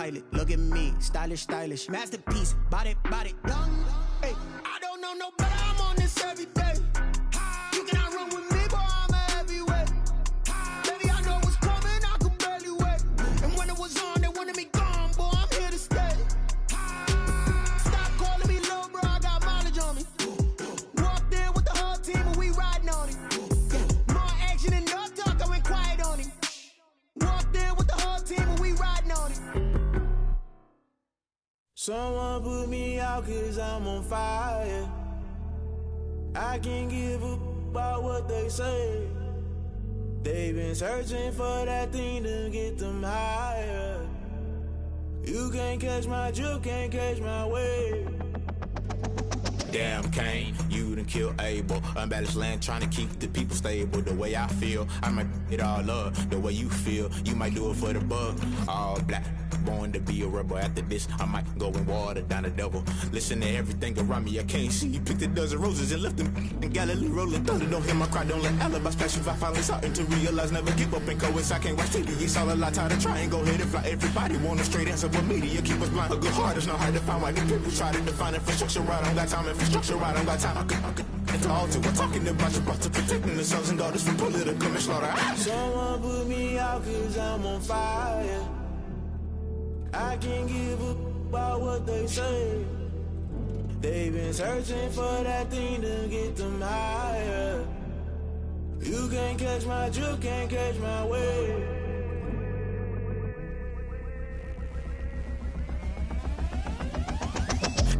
pilot. Look at me, stylish, masterpiece, body, young. Hey, I don't know no better, I'm on this every day. You cannot run with me, boy, I'm a heavyweight. Baby, I know what's coming, I could barely wait. And when it was on, they wanted me gone, boy, I'm here to stay. Stop calling me little bro, I got mileage on me. Walked in with the whole team and we riding on it. More action and no talk, I went quiet on it. Walked in with the whole team and we riding on it. Someone put me out cause I'm on fire. I can't give a about what they say. They've been searching for that thing to get them higher. You can't catch my drift, can't catch my wave. Damn Kane, you done killed Abel. Unbalanced land trying to keep the people stable. The way I feel, I might it all up. The way you feel, you might do it for the bug. All black, born to be a rebel. After this, I might go and water down the devil. Listen to everything around me, I can't see. Picked a dozen roses and left them in Galilee rolling thunder. Don't hear my cry, don't let alibis pass you. I finally starting to realize, never give up and coexist. I can't watch TV, it's all a lot. Tired of trying, go ahead and fly. Everybody want a straight answer, but media keep us blind. A good heart is not hard to find. Why the people try to define infrastructure right? I don't got time, infrastructure right, I don't got time. I could talk to. We're talking about your to protecting the sons and daughters from political and slaughter. Someone put me out cause I'm on fire. I can't give a about what they say. They've been searching for that thing to get them higher. You can't catch my drift, can't catch my wave.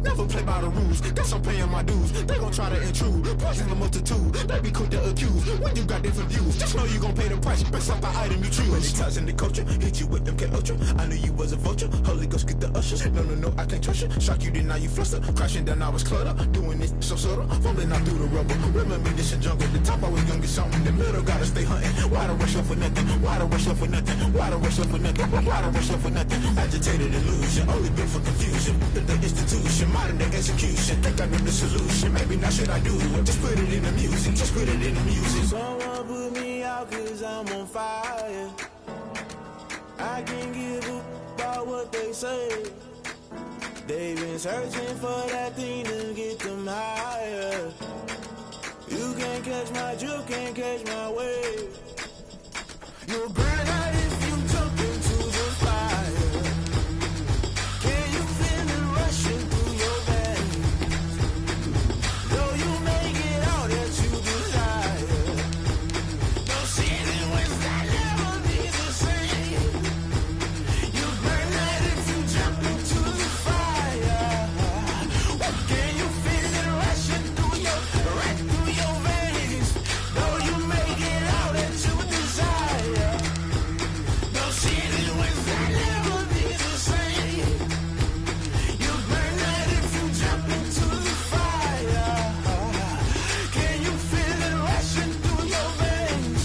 Never play by the rules, guess I'm paying my dues. They gon' try to intrude, poison the multitude. They be quick to accuse, when you got different views. Just know you gon' pay the price, based off the item you choose. When it ties in the culture, hit you with MK Ultra. I knew you was a vulture, Holy Ghost get the ushers. No, I can't trust you. Shock you, then now you fluster. Crashing down, I was cluttered. Doing this so subtle, fumbling out through the rubble. Remember this a jungle, the top I was young, get something. The middle gotta stay hunting. Why the rush left for nothing? Why the rush left for nothing? Why the rush left for nothing? Why the rush left for nothing? Agitated illusion, only built for confusion. The institution, modern day execution. Think I know the solution. Maybe not should I do it? Just put it in the music. Just put it in the music. Someone put me out cause I'm on fire. I can't give a about what they say. They've been searching for that thing to get them higher. You can't catch my drift, can't catch my wave. You'll burn out if you jump into the fire. Can you feel it rushing through your veins? Though you make it all that you desire. No season when that never be the same. You burn out if you jump into the fire. Can you feel it rushing through your veins? Though you make it all that you desire. No season when that never be the same. You burn out if you jump into the fire. Can you feel it rushing through your veins?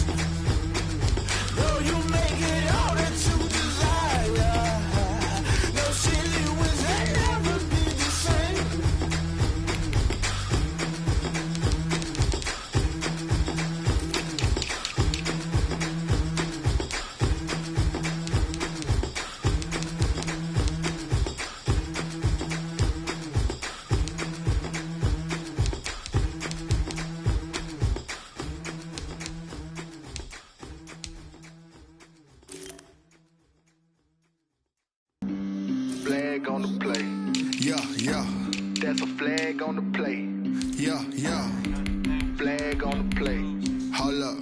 Though you make it all that you desire. No silly winds that never be the same. Flag on the play. Yeah. That's a flag on the play. Yeah. Flag on the play. Hold up.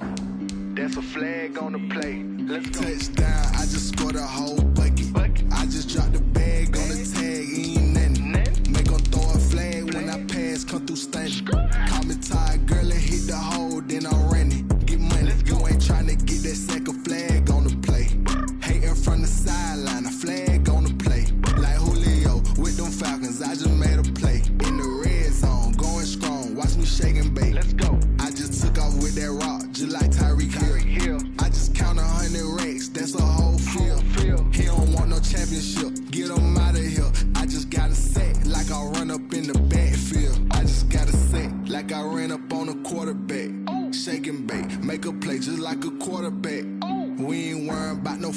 That's a flag on the play. Let's go. Touchdown, I just scored a whole bucket. I just dropped the bag on the tag, ain't nothing. Make 'em throw a flag when I pass, come through stunning. Call me tired, girl, and hit the hole, then I'm running. Get money, you ain't tryna get that second flag on the play. Hating from the sideline, a flag on the play. Like Julio with them Falcons, I just made a play. In the red zone, going strong, watch me shake and bake. Let's go. I just took off with that rock, just like Tyreek Hill. I just count 100 racks, that's a whole field.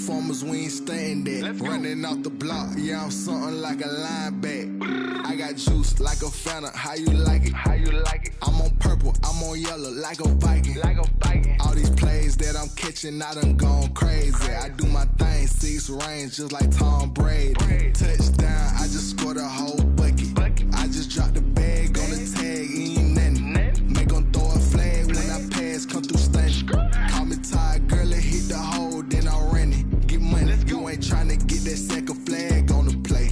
performers, we ain't staying there. Running off the block, yeah, I'm something like a linebacker. I got juice like a Fanta, how you like it? How you like it? I'm on purple, I'm on yellow, like a Viking. Like a Viking. All these plays that I'm catching, I done gone crazy. I do my thing, 6 range, just like Tom Brady. Touchdown, I just scored a whole bucket. I just dropped the bag on the tag, ain't nothing. Make 'em throw a flag when I pass, come through stunning. Call me tired, girl, and hit the hole, then I'm running. Get money, you ain't tryna get that second flag on the play.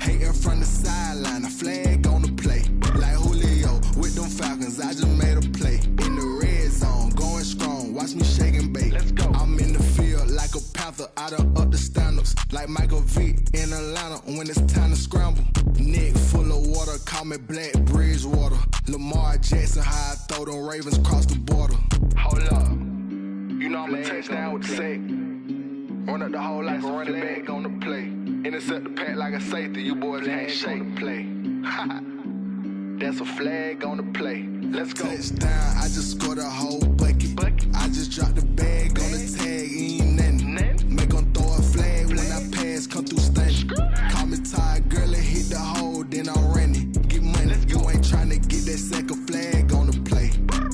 Hating from the sideline, a flag on the play. Like Julio with them Falcons, I just made a play. In the red zone, going strong, watch me shake and bake. I'm in the field like a panther, I done up the standards. Like Michael Vick in Atlanta when it's time to scramble. Neck full of water, call me Black Bridgewater. Lamar Jackson, how I throw them Ravens cross the border. Hold up. You know I'm a touchdown with the sack. Run up the hole like a running back on the play. Intercept the pack like a safety. You boys can't shake the play. That's a flag on the play. Let's go. Touchdown, I just scored a whole bucket. I just dropped the bag on the tag, ain't nothing. Make 'em throw a flag when I pass, come through stunning. Call me tired, girl, and hit the hole, then I'm running. Get money, you ain't tryna get that second flag on the play.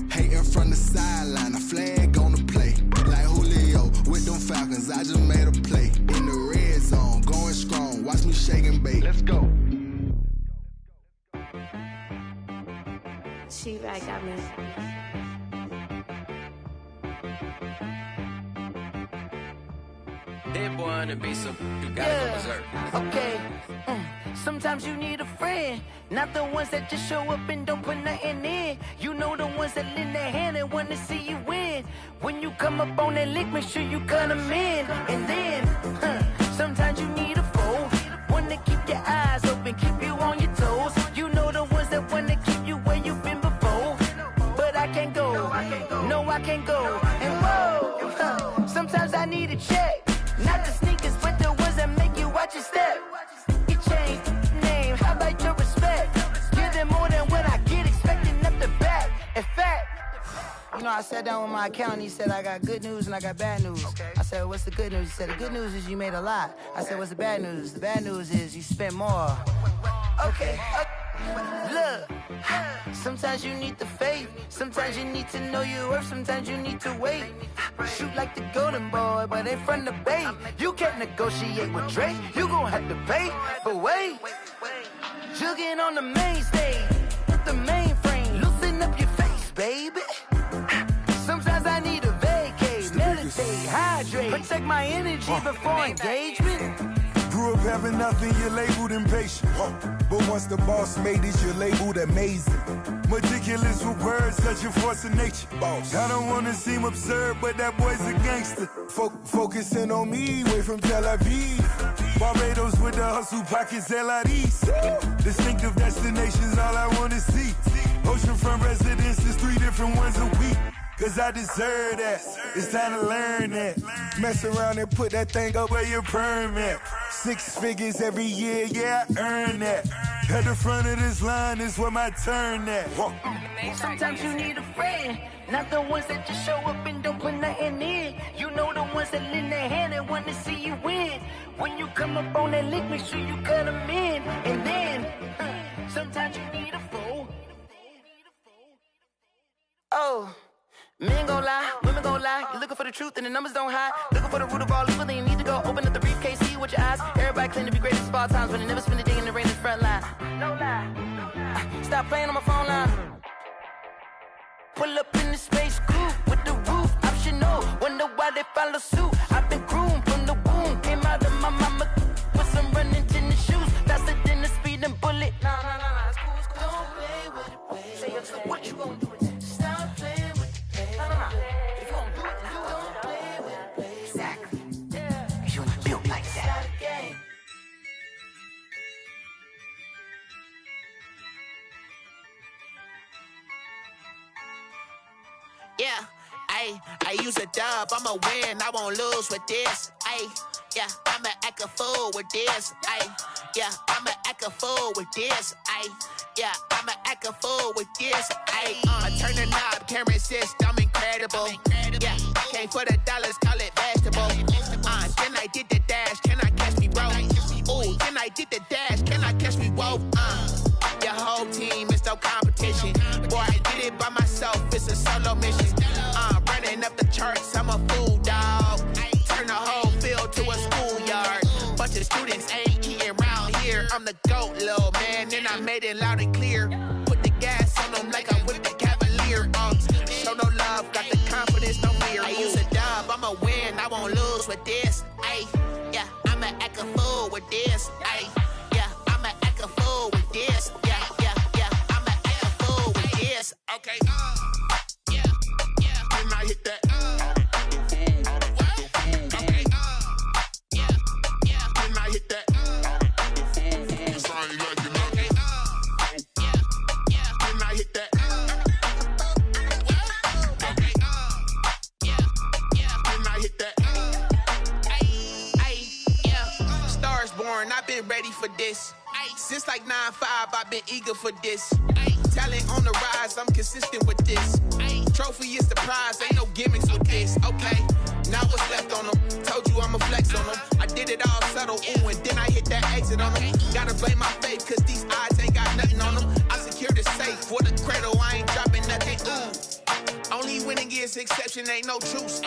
Hating from the sideline, a flag on the play. Like Julio with them Falcons, I just made a play. In the red zone, going strong, watch me shake and bake. Let's go. She right got me. That boy on the beat, so you gotta go berserk. Okay. Sometimes you need a friend, not the ones that just show up and don't put nothing in. You know the ones that lend their hand and want to see you win. When you come up on that lick, make sure you cut them in. And then, sometimes you need a foe, one to keep your eyes open, keep you on your toes. You know the ones that want to keep you where you've been before. But I can't go, no I can't go. And whoa, sometimes I need a check. Not the sneakers, but the ones that make you watch your step. You change name, how about your respect? Give them more than what I get, expecting up the back. In fact, you know, I sat down with my accountant, he said I got good news and I got bad news. I said, what's the good news? He said, the good news is you made a lot. I said, what's the bad news? The bad news is you spent more. Okay. Look, sometimes you need the faith, sometimes you need to know your worth, sometimes you need to wait. Shoot like the golden boy, but in front of the bay. You can't negotiate with Drake, you gon' have to pay. But wait, jugging on the main stage, with the mainframe, loosen up your face, baby. Sometimes I need a vacate, meditate, hydrate, protect my energy before engagement. Grew up having nothing, you're labeled impatient. But once the boss made it, you're labeled amazing. Meticulous with words, such a force of nature. I don't wanna seem absurd, but that boy's a gangster. Focusing on me, way from Tel Aviv. Barbados with the hustle, pockets LIDs. Distinctive destinations, all I wanna see. Oceanfront residences, 3 different ones a week. Cause I deserve that, it's time to learn that. Mess around and put that thing up where your permit. 6 figures every year, yeah, I earn that. At the front of this line is where my turn at. Sometimes you need a friend, not the ones that just show up and don't put nothing in. You know the ones that lend their hand and want to see you win. When you come up on that lick, make sure you cut them in. And then, sometimes you need a foe. Oh. Men gon' lie, women gon' lie. You're looking for the truth and the numbers don't hide. Looking for the root of all evil, then you need to go open up the briefcase, see with your eyes. Everybody claim to be greatest of all times, but they never spend a day in the rain in the front line. No lie. Stop playing on my phone line. Pull up in the space coupe with the roof optional. Wonder why they follow suit. I've been groomed from the womb. Came out of my mama with some running tennis shoes. Faster than the speeding bullet. Nah, it's cool, it's cool. Don't play with it, baby. Say it, so what you gon' do with it? Stop playing with it. If you don't do it, then don't play with it, baby. Exactly. Yeah. You ain't built like that. Yeah, I use a dub, I'ma win, I won't lose with this. Yeah, I'ma act a fool with this. Yeah, I'ma act a fool with this. Yeah, I'ma act a fool with this. I turn the knob, camera assist, I'm incredible. Yeah, came for the dollars, call it vegetable. Then I get the dash? Can I catch me, bro? Ooh, can I get the dash? Can I catch me, whoa? Your whole team is no competition. Boy, I did it by myself, it's a solo mission. Running up the charts, I'm a fool, dog. Turn the whole field to a schoolyard. Bunch of students ain't eating round here. I'm the GOAT, little man, and I made it loud and clear. Put the gas on them like I'm with the Cavalier. Show no love, got the confidence, no fear. I use a dub, I'ma win, I won't lose with this. Ay, yeah, I'ma act a fool with this. Ay, yeah, I'ma act a fool with this. Yeah, yeah, yeah, I'ma act a fool with this. Okay, yeah, yeah, Can I hit that? okay, yeah, yeah, Can I hit that? Cause I ain't like it nothing. yeah, yeah, Can I hit that? okay, yeah, yeah. Can I hit that? Ay, yeah. Stars born, I've been ready for this. Since like 9-5, I've been eager for this. Talent on the rise, I'm consistent with this. Trophy is the prize, ain't no gimmicks with this. Okay, now what's left on them? Told you I'ma flex on them. I did it all subtle, ooh, and then I hit that exit on them. Gotta blame my faith, cause these odds ain't got nothing on them. I secured the safe with a cradle, I ain't dropping nothing, ooh. Only winning is exception, ain't no truce.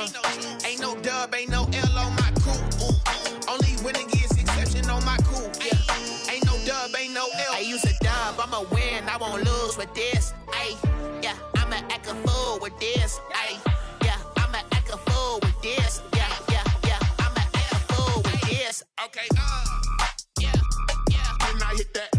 Ain't no dub, ain't no L on my crew. Only winning is exception on my crew. Yeah. Ain't no dub, ain't no L. I use a dub, I'ma win, I won't lose with this. Ay, yeah, I'ma act a fool with this. Ay, yeah, I'ma act a fool with this. Yeah, yeah, yeah, I'ma act a fool with this. Okay, yeah, yeah. Can I hit that?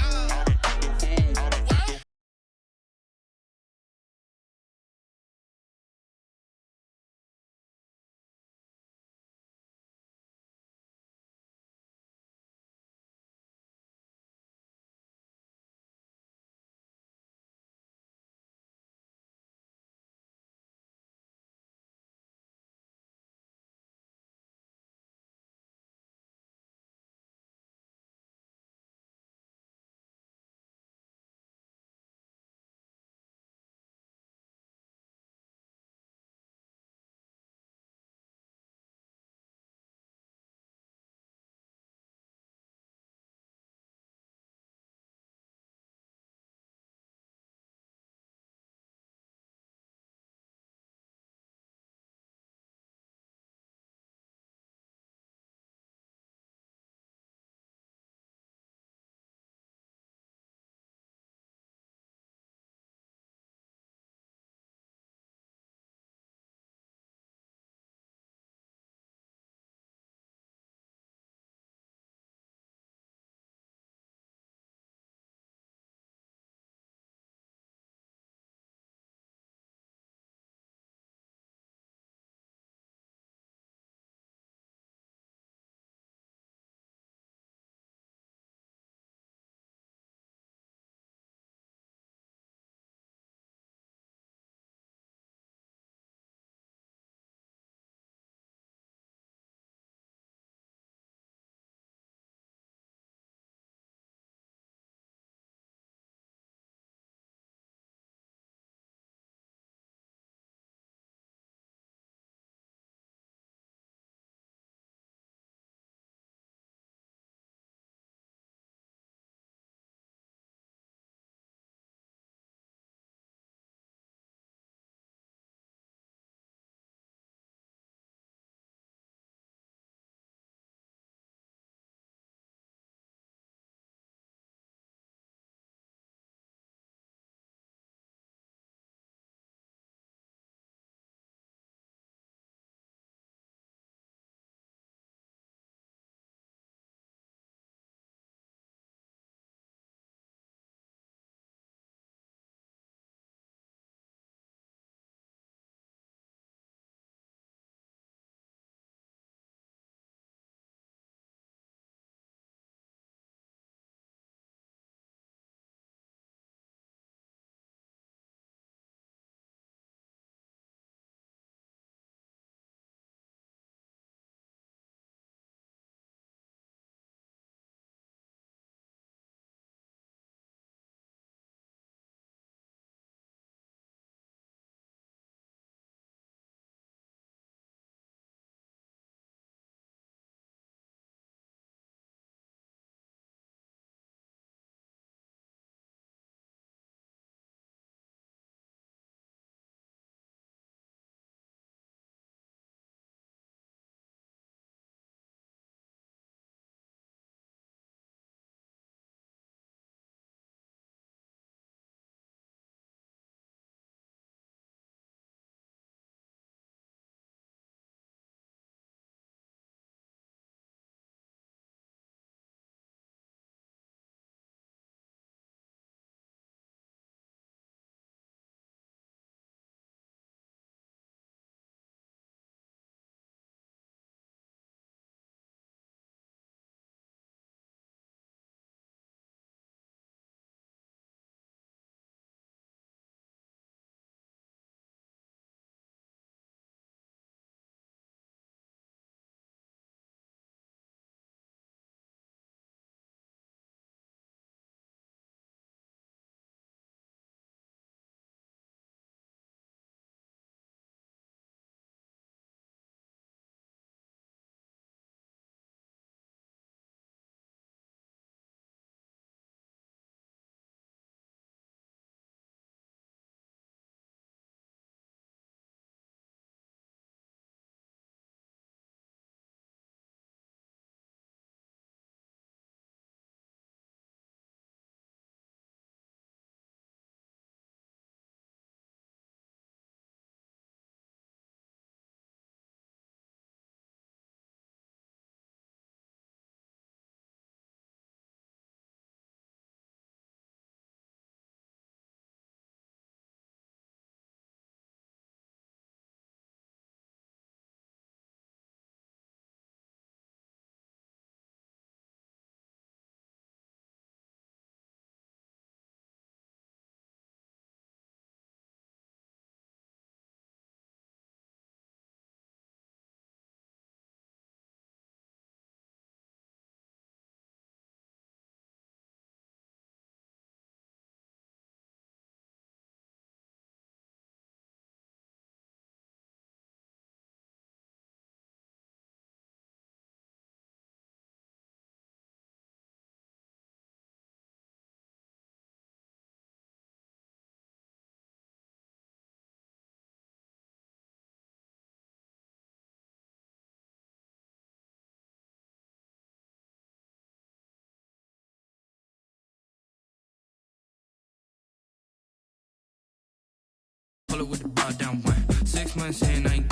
pull up with the bar down one. 6 months saying I ain't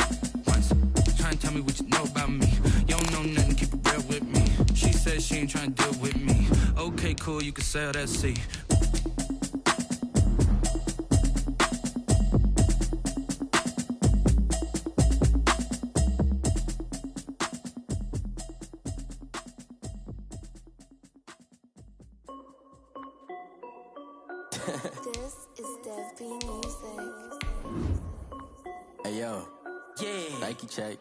once. Trying to tell me what you know about me. You don't know nothing, keep it real with me. She said she ain't trying to deal with me. Okay, cool, you can sell that seat. This is Dev B Music. Hey yo, yeah. Nike check.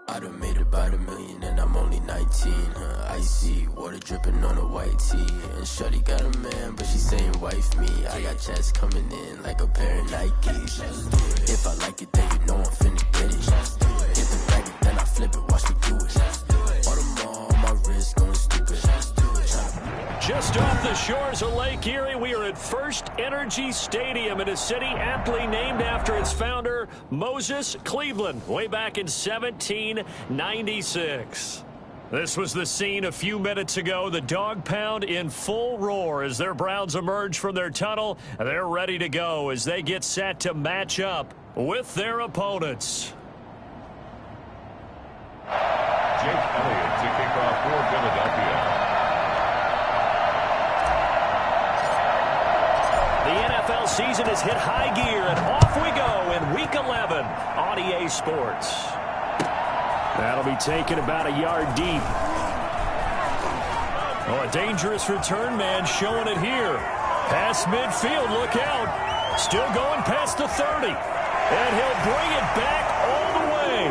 I done made about $1 million and I'm only 19. Icy water dripping on a white tee. And shorty got a man, but she saying wife me. I got checks coming in like a pair of Nikes. If I like it, then you know I'm finna get it. Get the bag, then I flip it, watch me do it. Audemars on my wrist, going stupid. Just off the shores of Lake Erie, we are at First Energy Stadium in a city aptly named after its founder, Moses Cleveland, way back in 1796. This was the scene a few minutes ago. The dog pound in full roar as their Browns emerge from their tunnel. They're ready to go as they get set to match up with their opponents. Jake Elliott to kick off for Philadelphia. The NFL season has hit high gear, and off we go in Week 11 on EA Sports. That'll be taken about a yard deep. Oh, a dangerous return man showing it here. Past midfield, look out. Still going past the 30. And he'll bring it back all the way.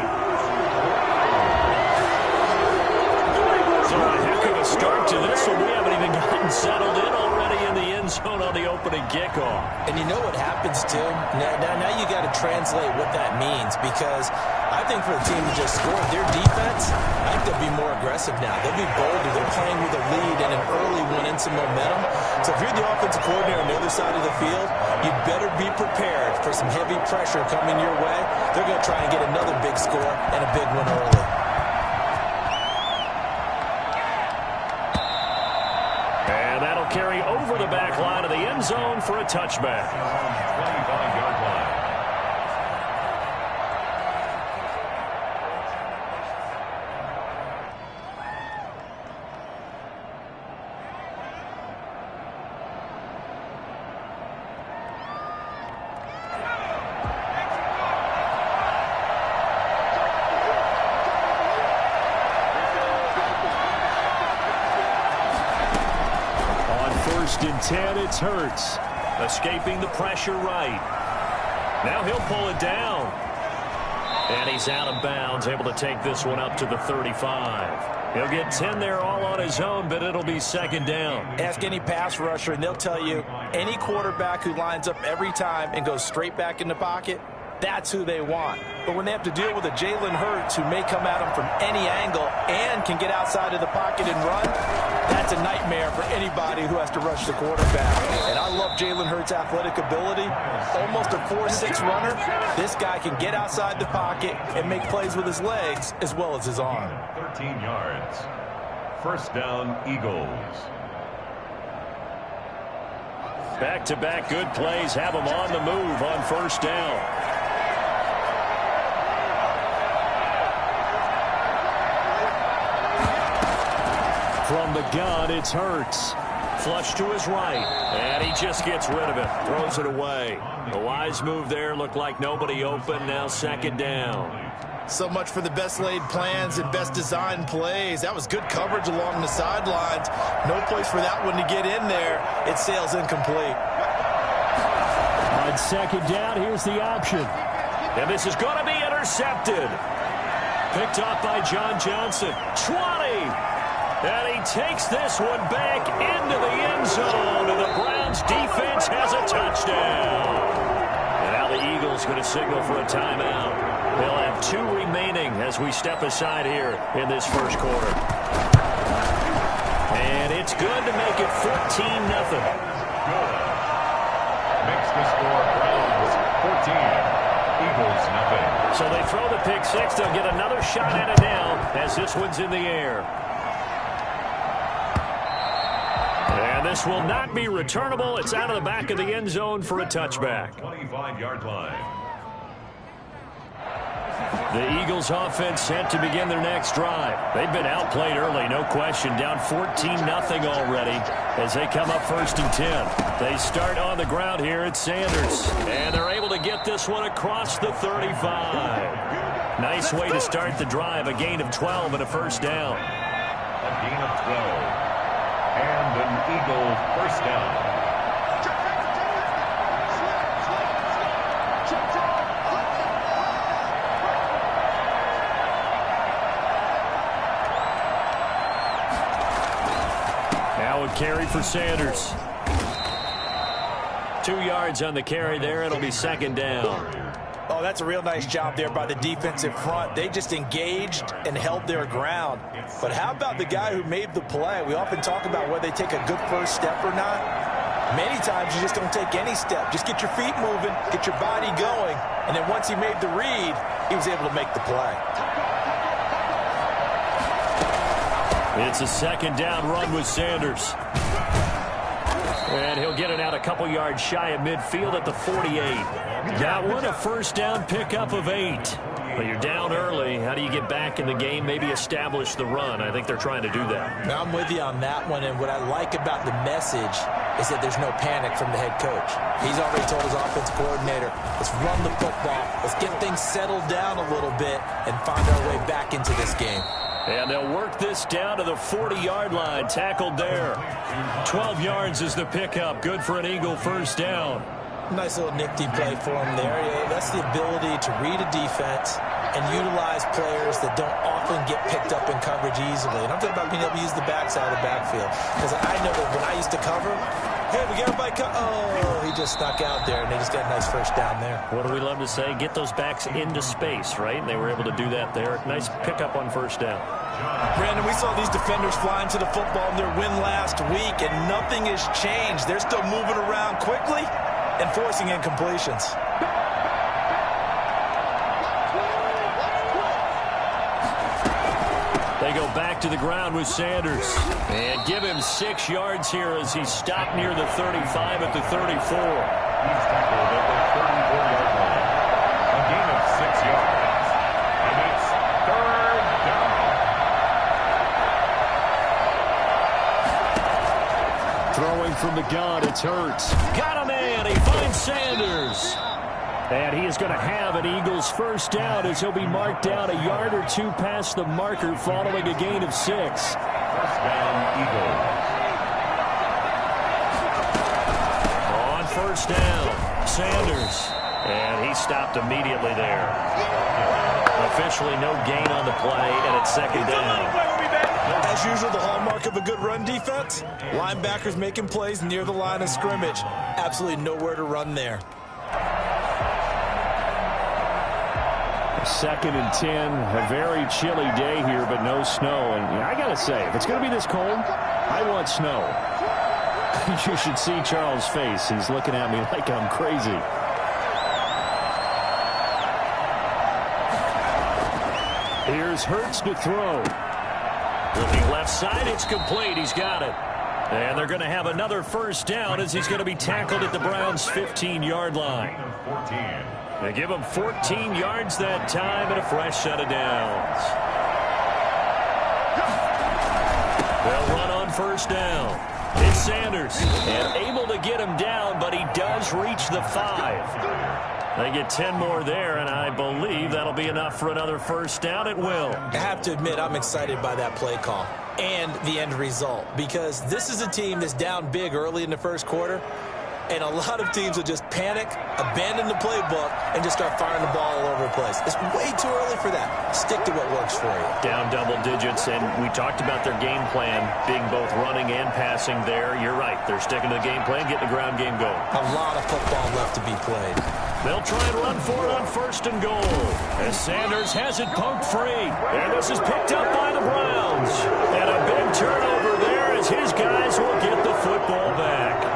So a heck of a start to this one. We haven't even gotten settled in already in the end zone on the opening kickoff. And you know what happens, too? Now you got to translate what that means, because I think for the team to just score their defense, I think they'll be more aggressive now. They'll be bolder. They're playing with a lead and an early one and some momentum. So if you're the offensive coordinator on the other side of the field, you better be prepared for some heavy pressure coming your way. They're going to try and get another big score and a big one early. And that'll carry over the back line of the end zone for a touchback. 25-yard line. And 10, it's Hurts. Escaping the pressure right. Now he'll pull it down. And he's out of bounds, able to take this one up to the 35. He'll get 10 there all on his own, but it'll be second down. Ask any pass rusher, and they'll tell you any quarterback who lines up every time and goes straight back in the pocket, that's who they want. But when they have to deal with a Jalen Hurts who may come at them from any angle and can get outside of the pocket and run, that's a nightmare for anybody who has to rush the quarterback. And I love Jalen Hurts' athletic ability. Almost a 4.6 runner. This guy can get outside the pocket and make plays with his legs as well as his arm. 13 yards. First down, Eagles. Back-to-back good plays have him on the move on first down. From the gun, it's Hurts. Flush to his right, and he just gets rid of it. Throws it away. A wise move there. Looked like nobody open. Now second down. So much for the best laid plans and best designed plays. That was good coverage along the sidelines. No place for that one to get in there. It sails incomplete. On second down, here's the option. And this is going to be intercepted. Picked off by John Johnson. 20. And he takes this one back into the end zone. And the Browns defense has a touchdown. And now the Eagles going to signal for a timeout. They'll have 2 remaining as we step aside here in this first quarter. And it's good to make it 14-0. Good. Makes the score Browns 14. Eagles nothing. So they throw the pick six. They'll get another shot at it now as this one's in the air. And this will not be returnable. It's out of the back of the end zone for a touchback. 45-yard line. The Eagles offense set to begin their next drive. They've been outplayed early, no question. Down 14-0 already as they come up 1st and 10. They start on the ground here at Sanders. And they're able to get this one across the 35. Nice way to start the drive. A gain of 12 and a first down. A gain of 12. And an Eagle first down. Carry for Sanders. 2 yards on the carry there. It'll be 2nd down. Oh, that's a real nice job there by the defensive front. They just engaged and held their ground. But how about the guy who made the play? We often talk about whether they take a good first step or not. Many times you just don't take any step. Just get your feet moving, get your body going, and then once he made the read, he was able to make the play. It's a 2nd down run with Sanders. And he'll get it out a couple yards shy of midfield at the 48. Got one, a first down pickup of 8. But you're down early. How do you get back in the game, maybe establish the run? I think they're trying to do that. Now, I'm with you on that one, and what I like about the message is that there's no panic from the head coach. He's already told his offensive coordinator, let's run the football, let's get things settled down a little bit and find our way back into this game. And they'll work this down to the 40-yard line, tackled there. 12 yards is the pickup, good for an Eagle first down. Nice little nifty play for him there. That's the ability to read a defense and utilize players that don't often get picked up in coverage easily. And I'm talking about being able to use the backside of the backfield. Because I know that when I used to cover, hey, we got everybody oh, he just snuck out there, and they just got a nice first down there. What do we love to say? Get those backs into space, right? And they were able to do that there. Nice pickup on first down. Brandon, we saw these defenders flying to the football in their win last week, and nothing has changed. They're still moving around quickly and forcing incompletions. They go back to the ground with Sanders. And give him 6 yards here as he's stopped near the 35 at the 34. He's tackled at the 34-yard line. A gain of 6 yards. And it's 3rd down. Throwing from the gun, it's Hurts. Got a man. He finds Sanders. And he is going to have an Eagles first down as he'll be marked down a yard or 2 past the marker following a gain of 6. First down, Eagles. On first down, Sanders. And he stopped immediately there. Officially no gain on the play, and it's 2nd down. As usual, the hallmark of a good run defense, linebackers making plays near the line of scrimmage. Absolutely nowhere to run there. 2nd and 10, a very chilly day here, but no snow. And I got to say, if it's going to be this cold, I want snow. You should see Charles' face. He's looking at me like I'm crazy. Here's Hurts to throw. Looking left side, it's complete. He's got it. And they're going to have another first down as he's going to be tackled at the Browns' 15-yard line. 14. They give him 14 yards that time and a fresh set of downs. They'll run on first down. It's Sanders. And able to get him down, but he does reach the 5. They get 10 more there, and I believe that'll be enough for another first down. It will. I have to admit, I'm excited by that play call and the end result, because this is a team that's down big early in the first quarter. And a lot of teams will just panic, abandon the playbook, and just start firing the ball all over the place. It's way too early for that. Stick to what works for you. Down double digits, and we talked about their game plan being both running and passing there. You're right. They're sticking to the game plan, getting the ground game going. A lot of football left to be played. They'll try and run for it on first and goal. As Sanders has it poked free. And this is picked up by the Browns. And a big turnover there as his guys will get the football back.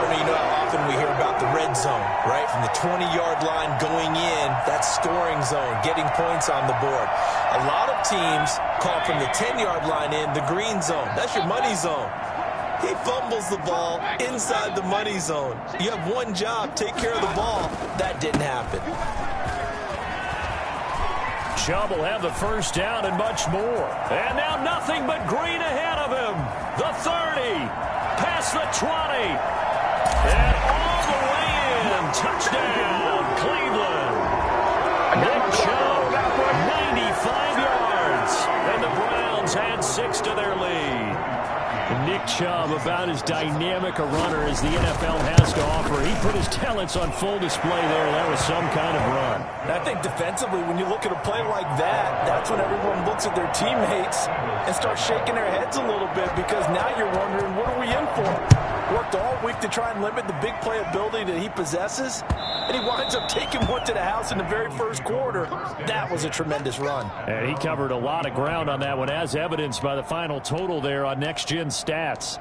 You know how often we hear about the red zone, right? From the 20-yard line going in, that's scoring zone, getting points on the board. A lot of teams call from the 10-yard line in the green zone. That's your money zone. He fumbles the ball inside the money zone. You have one job, take care of the ball. That didn't happen. Chubb will have the first down and much more. And now nothing but green ahead of him. The 30, past the 20, and all the way in. Touchdown, Cleveland. Nick Chubb, 95 yards. And the Browns add 6 to their lead. Nick Chubb, about as dynamic a runner as the NFL has to offer. He put his talents on full display there. That was some kind of run. And I think defensively, when you look at a play like that, that's when everyone looks at their teammates and starts shaking their heads a little bit, because now you're wondering, what are we in for? Worked all week to try and limit the big play ability that he possesses, and he winds up taking one to the house in the very first quarter. That was a tremendous run. And he covered a lot of ground on that one, as evidenced by the final total there on Next Gen Stats.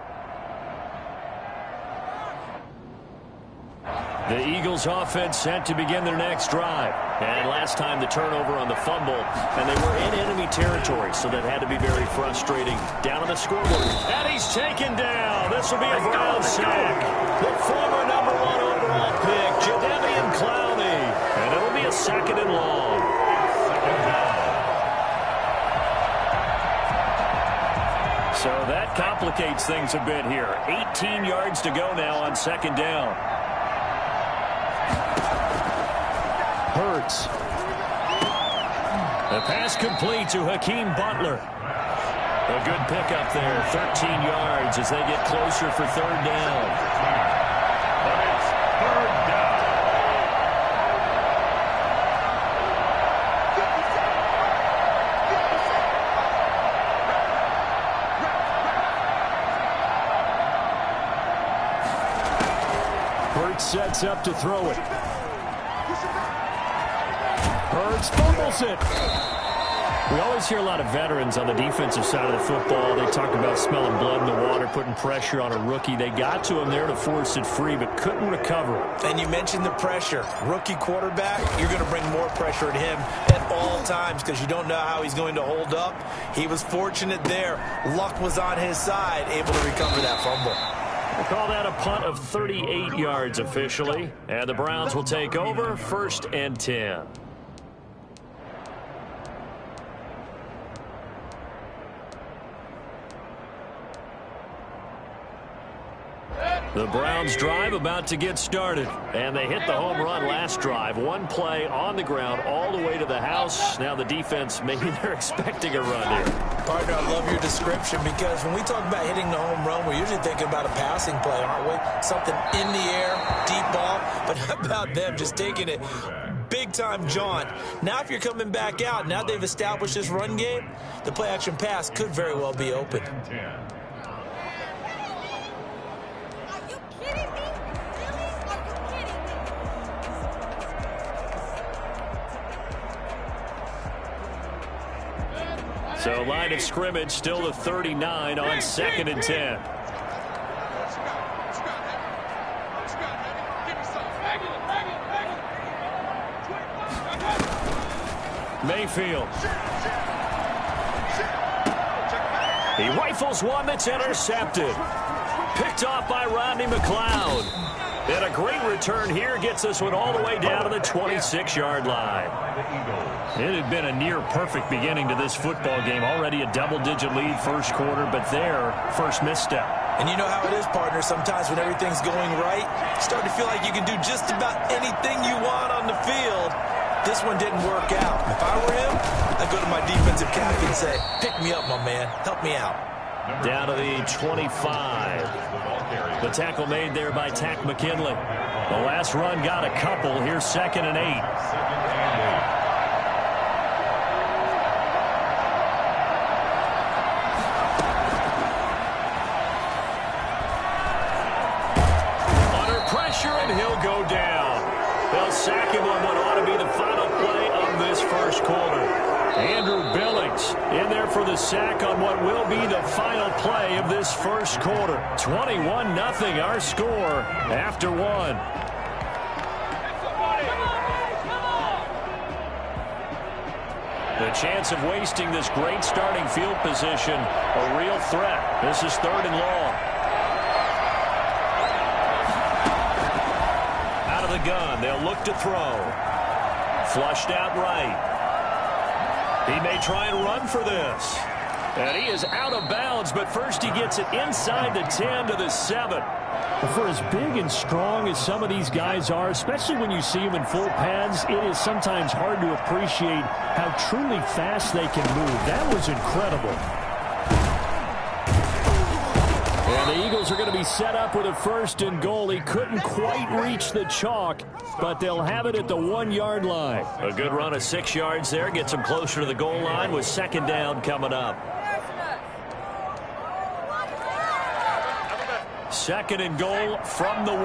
The Eagles offense set to begin their next drive. And last time the turnover on the fumble, and they were in enemy territory, so that had to be very frustrating. Down on the scoreboard, and he's taken down. This will be a Brown sack. The former #1 overall pick, Jadeveon Clowney. And it'll be a 2nd and long. So that complicates things a bit here. 18 yards to go now on 2nd down. Hurts. The pass complete to Hakeem Butler. A good pickup there, 13 yards as they get closer for 3rd down. But it's 3rd down. Hurts sets up to throw it. Hurts fumbles it. We always hear a lot of veterans on the defensive side of the football. They talk about smelling blood in the water, putting pressure on a rookie. They got to him there to force it free, but couldn't recover. And you mentioned the pressure. Rookie quarterback, you're going to bring more pressure at him at all times because you don't know how he's going to hold up. He was fortunate there. Luck was on his side, able to recover that fumble. We'll call that a punt of 38 yards officially. And the Browns will take over, 1st and 10. The Browns drive about to get started, and they hit the home run last drive. One play on the ground all the way to the house. Now the defense, maybe they're expecting a run here. Partner, I love your description, because when we talk about hitting the home run, we're usually thinking about a passing play, aren't we? Something in the air, deep ball. But how about them just taking it big-time jaunt? Now if you're coming back out, now they've established this run game, the play-action pass could very well be open. So line of scrimmage still the 39 on 2nd and 10. Mayfield. He rifles one that's intercepted. Picked off by Rodney McLeod. And a great return here gets this one all the way down to the 26-yard line. It had been a near-perfect beginning to this football game. Already a double-digit lead first quarter, but their first misstep. And you know how it is, partner. Sometimes when everything's going right, you start to feel like you can do just about anything you want on the field. This one didn't work out. If I were him, I'd go to my defensive captain and say, pick me up, my man. Help me out. Down to the 25. The tackle made there by Takk McKinley. The last run got a couple. Here's 2nd and 8. Under pressure, and he'll go down. They'll sack him on what ought to be the final play of this first quarter. Andrew Billings in there for the sack on what will be the final play of this first quarter. 21-0 our score after one. The chance of wasting this great starting field position, a real threat. This is 3rd and long. out of the gun. They'll look to throw. Flushed out right. He may try and run for this. And he is out of bounds, but first he gets it inside the 10 to the 7. For as big and strong as some of these guys are, especially when you see them in full pads, it is sometimes hard to appreciate how truly fast they can move. That was incredible. And the Eagles are going to be set up with a 1st and goal. He couldn't quite reach the chalk, but they'll have it at the 1-yard line. A good run of 6 yards there gets them closer to the goal line with 2nd down coming up. 2nd and goal from the 1.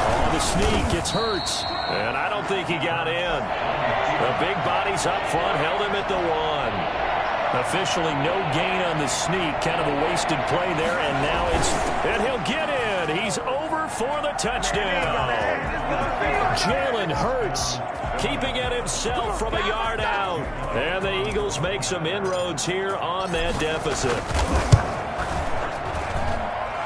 Oh, the sneak. It's Hurts. And I don't think he got in. The big bodies up front held him at the 1. Officially no gain on the sneak. Kind of a wasted play there. And now and he'll get in. He's over for the touchdown. Jalen Hurts keeping it himself from a yard out. And the Eagles make some inroads here on that deficit.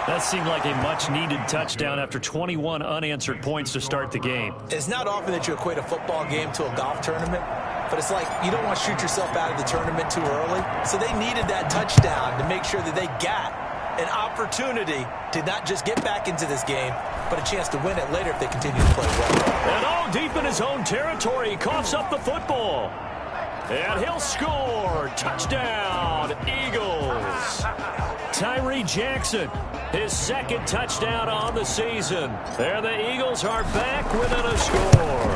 That seemed like a much-needed touchdown after 21 unanswered points to start the game. It's not often that you equate a football game to a golf tournament, but it's like you don't want to shoot yourself out of the tournament too early. So they needed that touchdown to make sure that they got an opportunity to not just get back into this game, but a chance to win it later if they continue to play well. And all deep in his own territory, he coughs up the football. And he'll score. Touchdown, Eagles. Tyree Jackson, his 2nd touchdown on the season. And the Eagles are back within a score.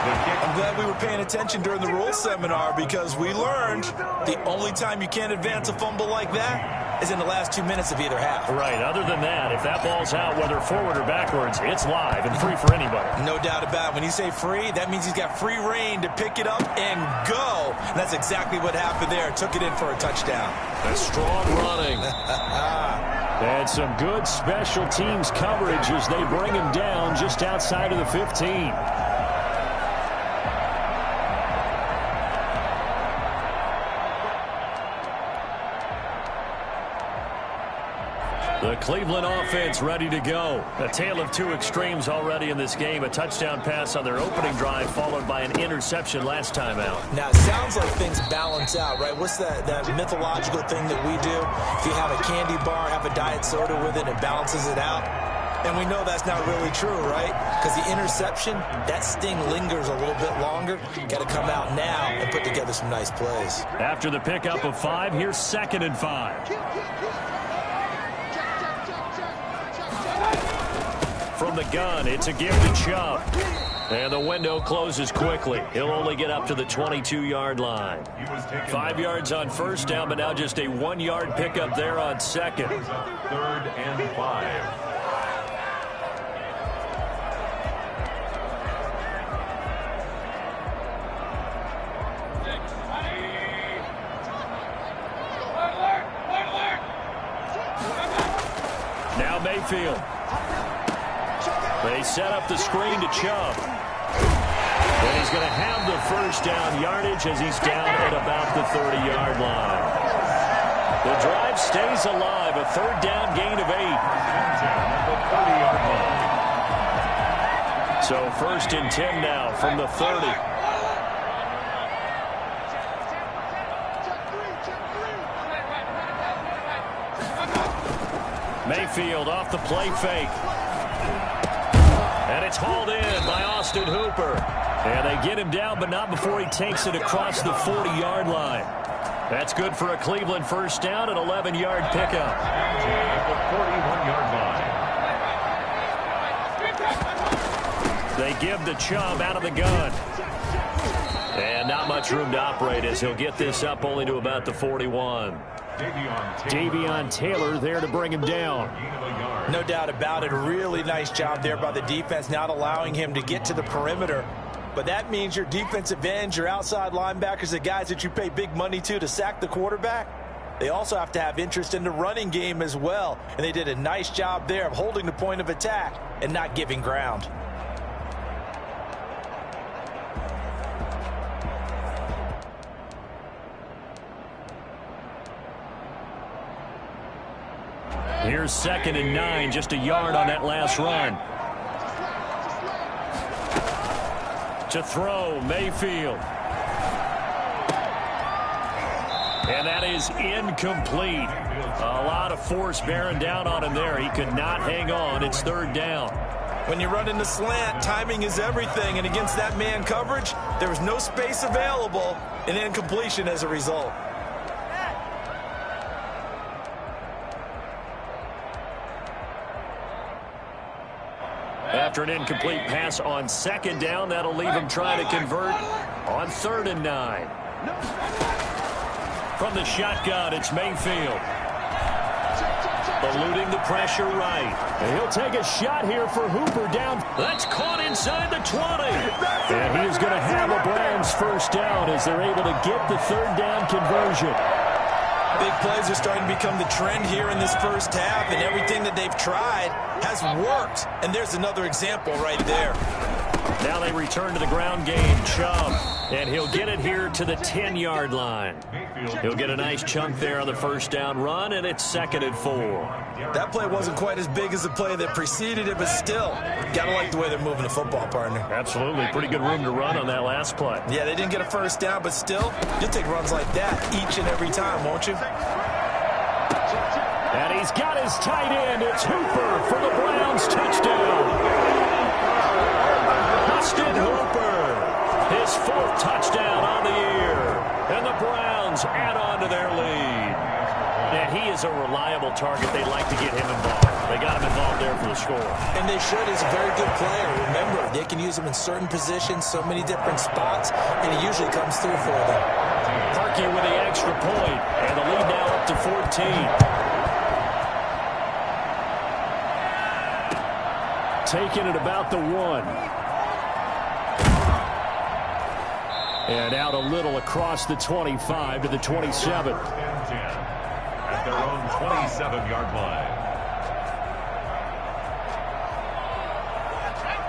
I'm glad we were paying attention during the rules seminar because we learned the only time you can't advance a fumble like that is in the last 2 minutes of either half. Right. Other than that, if that ball's out, whether forward or backwards, it's live and free for anybody. No doubt about it. When you say free, that means he's got free reign to pick it up and go. And that's exactly what happened there. Took it in for a touchdown. That's strong running. And some good special teams coverage as they bring him down just outside of the 15. The Cleveland offense ready to go. A tale of 2 extremes already in this game. A touchdown pass on their opening drive followed by an interception last time out. Now, it sounds like things balance out, right? What's that mythological thing that we do? If you have a candy bar, have a diet soda with it, it balances it out. And we know that's not really true, right? Because the interception, that sting lingers a little bit longer. Got to come out now and put together some nice plays. After the pickup of 5, here's 2nd and 5. From the gun, it's a give to Chubb. And the window closes quickly. He'll only get up to the 22-yard line. 5 yards on 1st down, but now just a 1-yard pickup there on 2nd. 3rd and 5. Now Mayfield. They set up the screen to Chubb. And he's going to have the 1st down yardage as he's down at about the 30-yard line. The drive stays alive. A 3rd down gain of 8. So 1st and 10 now from the 30. Mayfield off the play fake. And it's hauled in by Austin Hooper. And they get him down, but not before he takes it across the 40-yard line. That's good for a Cleveland 1st down, an 11-yard pickup. At the 41-yard line. They give the Chubb out of the gun. And not much room to operate as he'll get this up only to about the 41. Davion Taylor there to bring him down. No doubt about it. Really nice job there by the defense, not allowing him to get to the perimeter. But that means your defensive ends, your outside linebackers, the guys that you pay big money to sack the quarterback, they also have to have interest in the running game as well. And they did a nice job there of holding the point of attack and not giving ground. Here's 2nd and 9, just a yard on that last run. To throw, Mayfield. And that is incomplete. A lot of force bearing down on him there. He could not hang on. It's 3rd down. When you run in the slant, timing is everything. And against that man coverage, there was no space available, and incompletion as a result. After an incomplete pass on 2nd down, that'll leave him trying to convert on 3rd and 9. From the shotgun, it's Mayfield. Eluding the pressure right. And he'll take a shot here for Hooper down. That's caught inside the 20. And he is going to have a Browns 1st down as they're able to get the 3rd down conversion. Big plays are starting to become the trend here in this first half, and everything that they've tried has worked. And there's another example right there. Now they return to the ground game. Chubb. And he'll get it here to the 10-yard line. He'll get a nice chunk there on the 1st down run, and it's 2nd and 4. That play wasn't quite as big as the play that preceded it, but still, gotta like the way they're moving the football, partner. Absolutely. Pretty good room to run on that last play. Yeah, they didn't get a 1st down, but still, you'll take runs like that each and every time, won't you? And he's got his tight end. It's Hooper for the Browns touchdown. Austin Hooper. His 4th touchdown on the year. And the Browns add on to their lead. And he is a reliable target. They like to get him involved. They got him involved there for the score. And they should. He's a very good player. Remember, they can use him in certain positions, so many different spots, and he usually comes through for them. Parkey with the extra point, and the lead now up to 14. Taking it about the 1. And out a little across the 25 to the 27. At their own 27-yard line.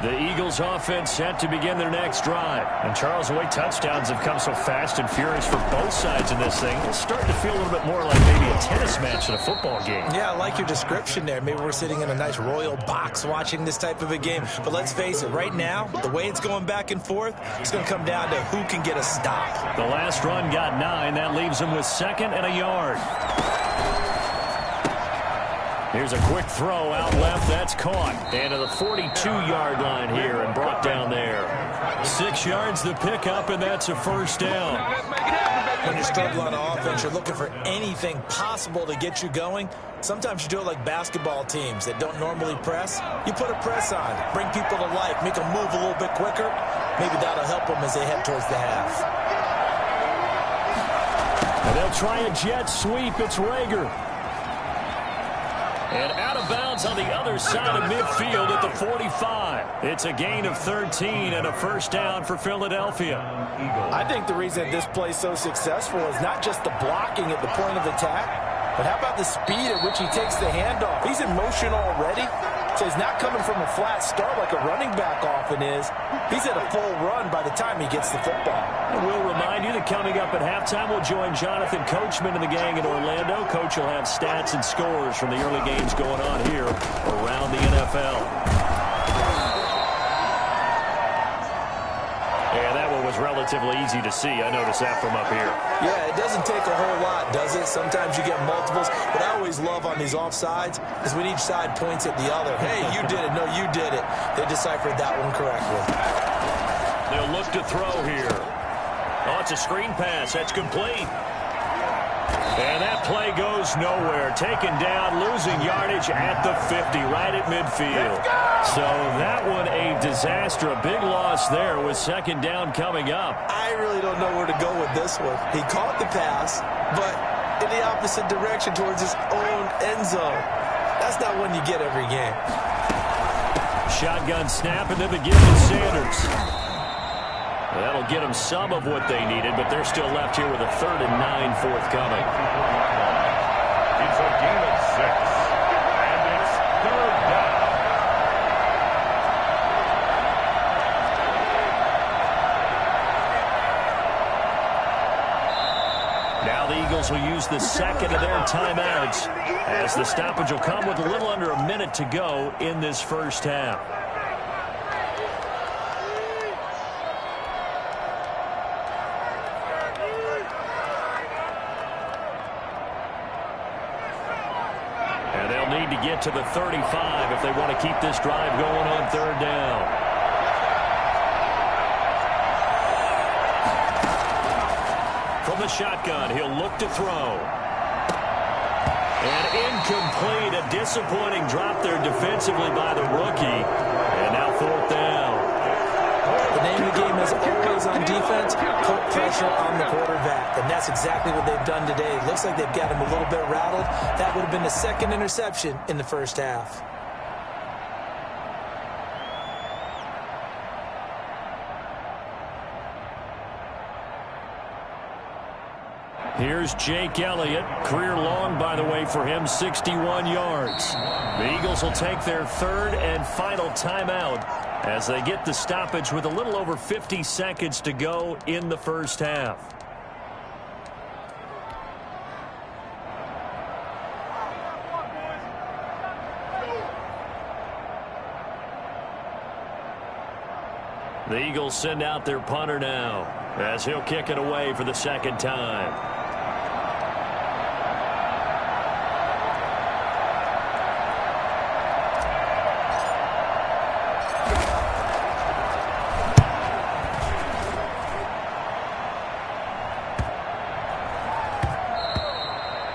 The Eagles offense set to begin their next drive. And Charles, the way touchdowns have come so fast and furious for both sides in this thing, it's starting to feel a little bit more like maybe a tennis match in a football game. Yeah, I like your description there. Maybe we're sitting in a nice royal box watching this type of a game. But let's face it, right now, the way it's going back and forth, it's going to come down to who can get a stop. The last run got 9. That leaves them with 2nd and a yard. Here's a quick throw out left. That's caught. And to the 42-yard line here and brought down there. 6 yards the pickup, and that's a 1st down. When you're struggling on offense, you're looking for anything possible to get you going. Sometimes you do it like basketball teams that don't normally press. You put a press on, bring people to life, make them move a little bit quicker. Maybe that'll help them as they head towards the half. And they'll try a jet sweep. It's Rager. And out of bounds on the other side of midfield at the 45. It's a gain of 13 and a 1st down for Philadelphia. I think the reason this play is so successful is not just the blocking at the point of attack, but how about the speed at which he takes the handoff? He's in motion already, so he's not coming from a flat start like a running back often is. He's at a full run by the time he gets the football. And we'll remind you that coming up at halftime, we'll join Jonathan Coachman and the gang in Orlando. Coach will have stats and scores from the early games going on here around the NFL. And that one was relatively easy to see. I noticed that from up here. Yeah, it doesn't take a whole lot, does it? Sometimes you get multiples. What I always love on these offsides is when each side points at the other. Hey, you did it. No, you did it. They deciphered that one correctly. They'll look to throw here. Oh, it's a screen pass. That's complete. And that play goes nowhere. Taken down, losing yardage at the 50, right at midfield. So that one a disaster. A big loss there with 2nd down coming up. I really don't know where to go with this one. He caught the pass, but in the opposite direction towards his own end zone. That's not one you get every game. Shotgun snap, and then the give to Sanders. That'll get them some of what they needed, but they're still left here with a 3rd and 9 forthcoming. It's a gain of 6, and it's 3rd down. Now the Eagles will use the second of their timeouts as the stoppage will come with a little under a minute to go in this first half. And they'll need to get to the 35 if they want to keep this drive going on third down. From the shotgun, he'll look to throw. And incomplete. A disappointing drop there defensively by the rookie. And now fourth down. The name of the game is always on defense, put pressure on the quarterback. And that's exactly what they've done today. Looks like they've got him a little bit rattled. That would have been the second interception in the first half. Here's Jake Elliott. Career long, by the way, for him, 61 yards. The Eagles will take their third and final timeout as they get the stoppage with a little over 50 seconds to go in the first half. The Eagles send out their punter now as he'll kick it away for the second time.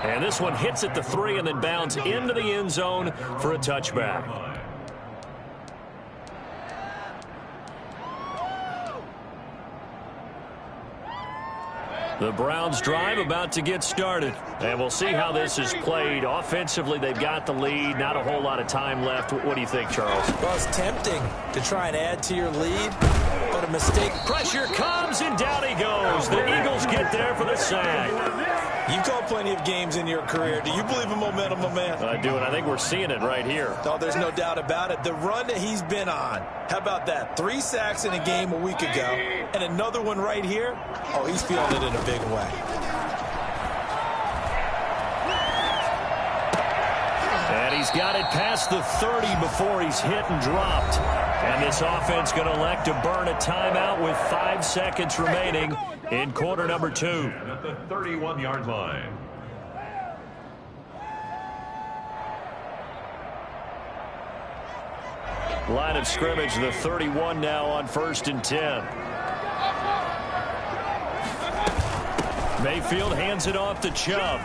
And this one hits at the 3 and then bounds into the end zone for a touchback. The Browns drive about to get started. And we'll see how this is played. Offensively, they've got the lead. Not a whole lot of time left. What do you think, Charles? Well, it's tempting to try and add to your lead, but a mistake. Pressure comes, and down he goes. The Eagles get there for the sack. You've called plenty of games in your career. Do you believe in momentum, my man? I do, and I think we're seeing it right here. No, there's no doubt about it. The run that he's been on. How about that? 3 sacks in a game a week ago, and another one right here. Oh, he's feeling it in a big way. And he's got it past the 30 before he's hit and dropped. And this offense going to elect to burn a timeout with 5 seconds remaining in quarter number 2. At the 31-yard line. Line of scrimmage, the 31 now on 1st and 10. Mayfield hands it off to Chubb.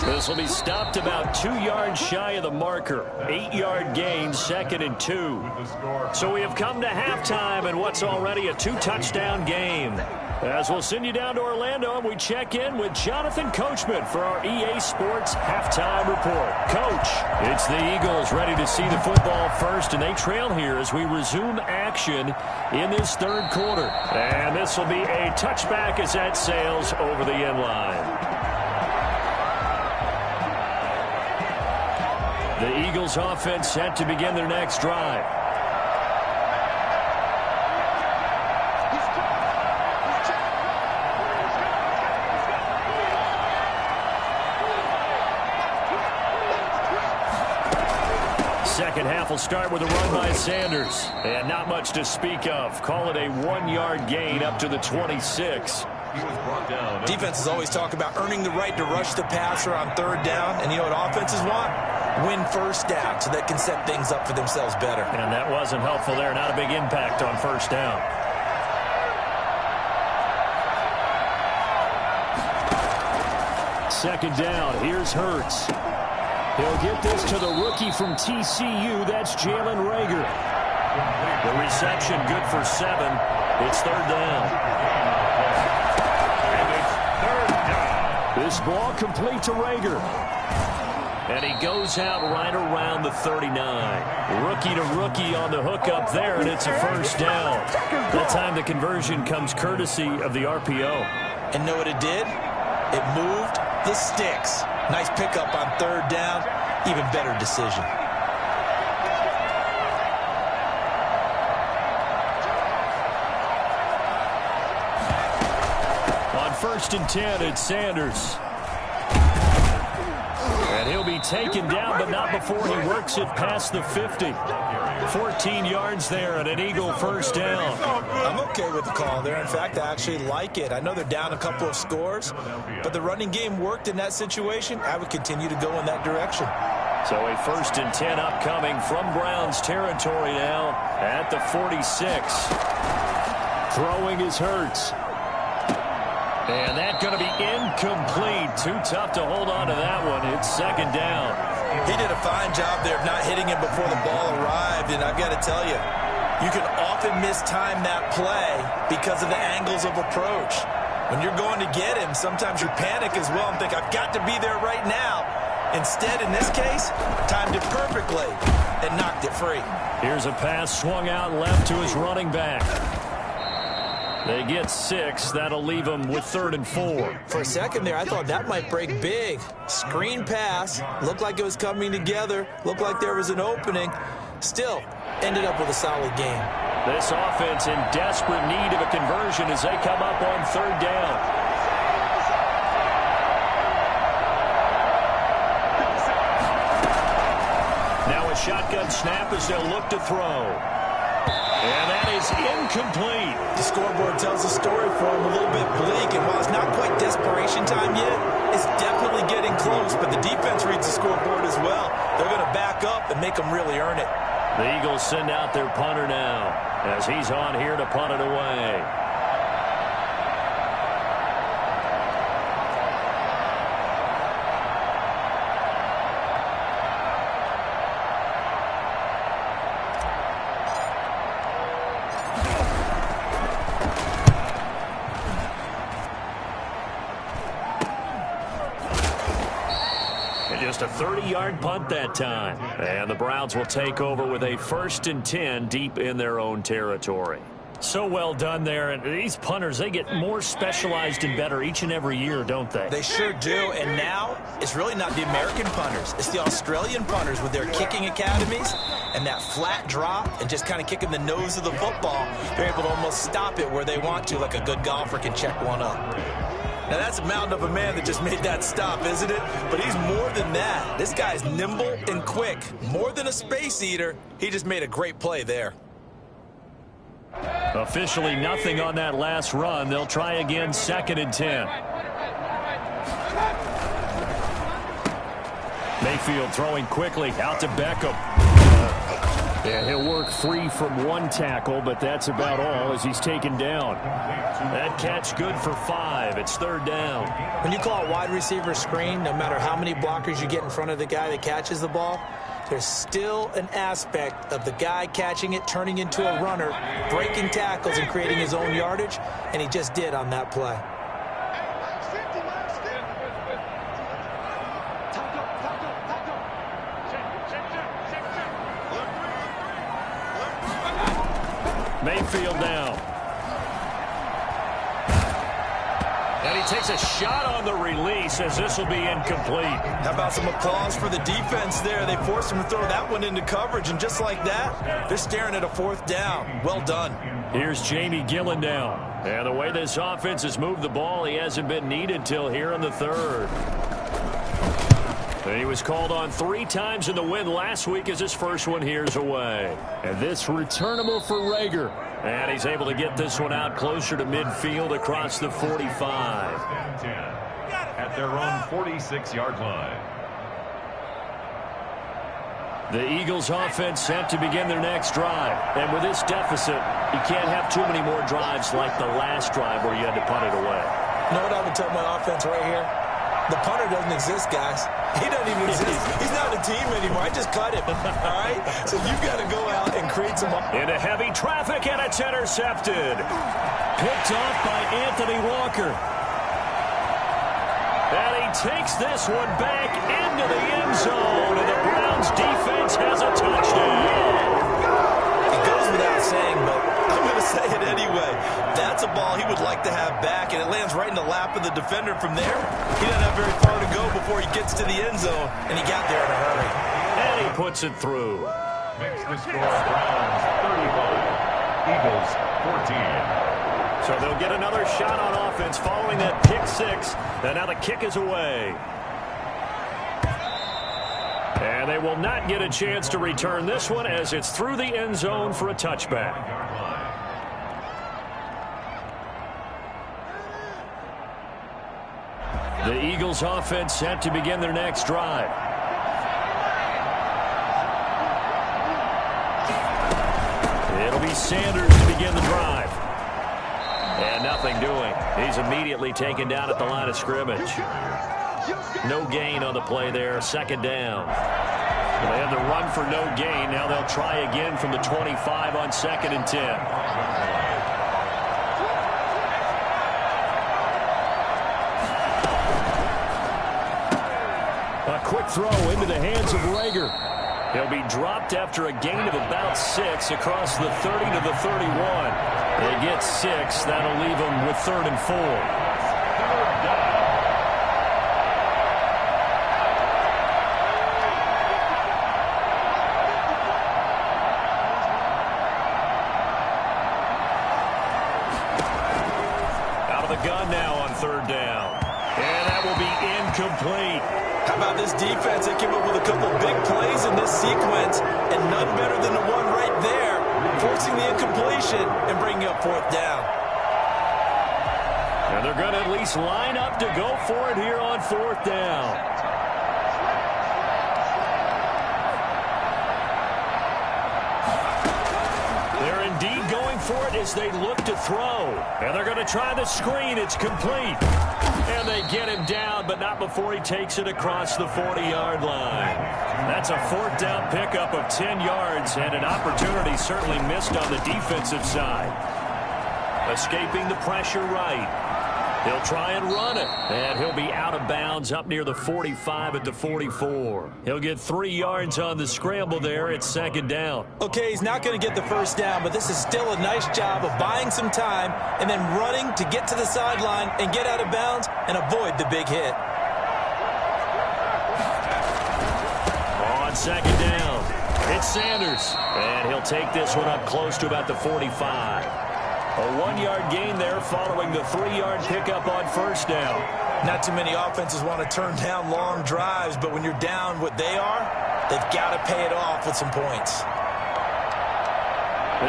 This will be stopped about 2 yards shy of the marker. 8-yard gain, 2nd and 2. So we have come to halftime in what's already a 2-touchdown game. As we'll send you down to Orlando, and we check in with Jonathan Coachman for our EA Sports Halftime Report. Coach, it's the Eagles ready to see the football first, and they trail here as we resume action in this third quarter. And this will be a touchback as that sails over the end line. The Eagles offense set to begin their next drive. Second half will start with a run by Sanders. And not much to speak of. Call it a 1-yard gain up to the 26. Defenses always talk about earning the right to rush the passer on third down. And you know what offenses want? Win first down so they can set things up for themselves better. And that wasn't helpful there. Not a big impact on first down. Second down. Here's Hurts. He'll get this to the rookie from TCU. That's Jalen Reagor. The reception good for 7. It's third down. And it's third down. This ball complete to Reagor. And he goes out right around the 39. Rookie to rookie on the hookup there, and it's a first down. That time the conversion comes courtesy of the RPO. And know what it did? It moved the sticks. Nice pickup on third down. Even better decision. first and 10 at Sanders. And he'll be taken down, but not before he works it past the 50. 14 yards there and an Eagle first down. I'm okay with the call there. In fact, I actually like it. I know they're down a couple of scores, but the running game worked in that situation. I would continue to go in that direction. So a first and 10 upcoming from Browns territory now at the 46. Throwing is Hurts. And that's going to be incomplete. Too tough to hold on to that one. It's second down. He did a fine job there of not hitting him before the ball arrived. And I've got to tell you, you can often mistime that play because of the angles of approach. When you're going to get him, sometimes you panic as well and think, I've got to be there right now. Instead, in this case, timed it perfectly and knocked it free. Here's a pass swung out left to his running back. They get 6. That'll leave them with 3rd and 4. For a second there, I thought that might break big. Screen pass. Looked like it was coming together. Looked like there was an opening. Still, ended up with a solid game. This offense in desperate need of a conversion as they come up on 3rd down. Now a shotgun snap as they'll look to throw. And that is incomplete. The scoreboard tells the story for him a little bit bleak, and while it's not quite desperation time yet, it's definitely getting close, but the defense reads the scoreboard as well. They're going to back up and make them really earn it. The Eagles send out their punter now as he's on here to punt it away. Just a 30-yard punt that time. And the Browns will take over with a 1st and 10 deep in their own territory. So well done there. And these punters, they get more specialized and better each and every year, don't they? They sure do. And now it's really not the American punters. It's the Australian punters with their kicking academies and that flat drop and just kind of kicking the nose of the football. They're able to almost stop it where they want to, like a good golfer can check one up. Now, that's a mountain of a man that just made that stop, isn't it? But he's more than that. This guy's nimble and quick. More than a space eater, he just made a great play there. Officially nothing on that last run. They'll try again, 2nd and 10. Mayfield throwing quickly out to Beckham. And he'll work free from one tackle, but that's about all as he's taken down. That catch good for 5. It's 3rd down. When you call a wide receiver screen, no matter how many blockers you get in front of the guy that catches the ball, there's still an aspect of the guy catching it, turning into a runner, breaking tackles and creating his own yardage, and he just did on that play. Mayfield now. And he takes a shot on the release as this will be incomplete. How about some applause for the defense there? They forced him to throw that one into coverage, and just like that, they're staring at a 4th down. Well done. Here's Jamie Gillen down. And the way this offense has moved the ball, he hasn't been needed till here in the 3rd. And he was called on 3 times in the win last week as his first one here's away. And this returnable for Rager. And he's able to get this one out closer to midfield across the 45. At their own 46-yard line. The Eagles offense set to begin their next drive. And with this deficit, you can't have too many more drives like the last drive where you had to punt it away. You know what I would tell my offense right here? The punter doesn't exist, guys. He doesn't even exist. He's not a team anymore. I just cut him. All right? So you've got to go out and create some... Into heavy traffic, and it's intercepted. Picked off by Anthony Walker. And he takes this one back into the end zone, and the Browns defense has a touchdown. It goes without saying, but I'm going to say it anyway. That's a ball he would like to have back, and it lands right in the lap of the defender. From there, he doesn't have very far to go before he gets to the end zone, and he got there in a hurry. And he puts it through. Makes the score Browns 35, Eagles 14. So they'll get another shot on offense following that pick six. And now the kick is away. And they will not get a chance to return this one as it's through the end zone for a touchback. The Eagles offense set to begin their next drive. It'll be Sanders to begin the drive. And nothing doing. He's immediately taken down at the line of scrimmage. No gain on the play there. Second down. Well, they had to run for no gain. Now they'll try again from the 25 on 2nd and 10. A quick throw into the hands of Reagor. He'll be dropped after a gain of about 6 across the 30 to the 31. They get 6. That'll leave them with 3rd and 4. Gun now on 3rd down. And that will be incomplete. How about this defense? They came up with a couple big plays in this sequence, and none better than the one right there, forcing the incompletion and bringing up 4th down. And they're going to at least line up to go for it here on 4th down. Indeed going for it as they look to throw. And they're going to try the screen. It's complete. And they get him down, but not before he takes it across the 40-yard line. That's a 4th down pickup of 10 yards and an opportunity certainly missed on the defensive side. Escaping the pressure right. He'll try and run it, and he'll be out of bounds up near the 45 at the 44. He'll get 3 yards on the scramble there. It's 2nd down. Okay, he's not going to get the 1st down, but this is still a nice job of buying some time and then running to get to the sideline and get out of bounds and avoid the big hit. On 2nd down, it's Sanders, and he'll take this one up close to about the 45. A 1-yard gain there following the 3-yard pickup on 1st down. Not too many offenses want to turn down long drives, but when you're down what they are, they've got to pay it off with some points.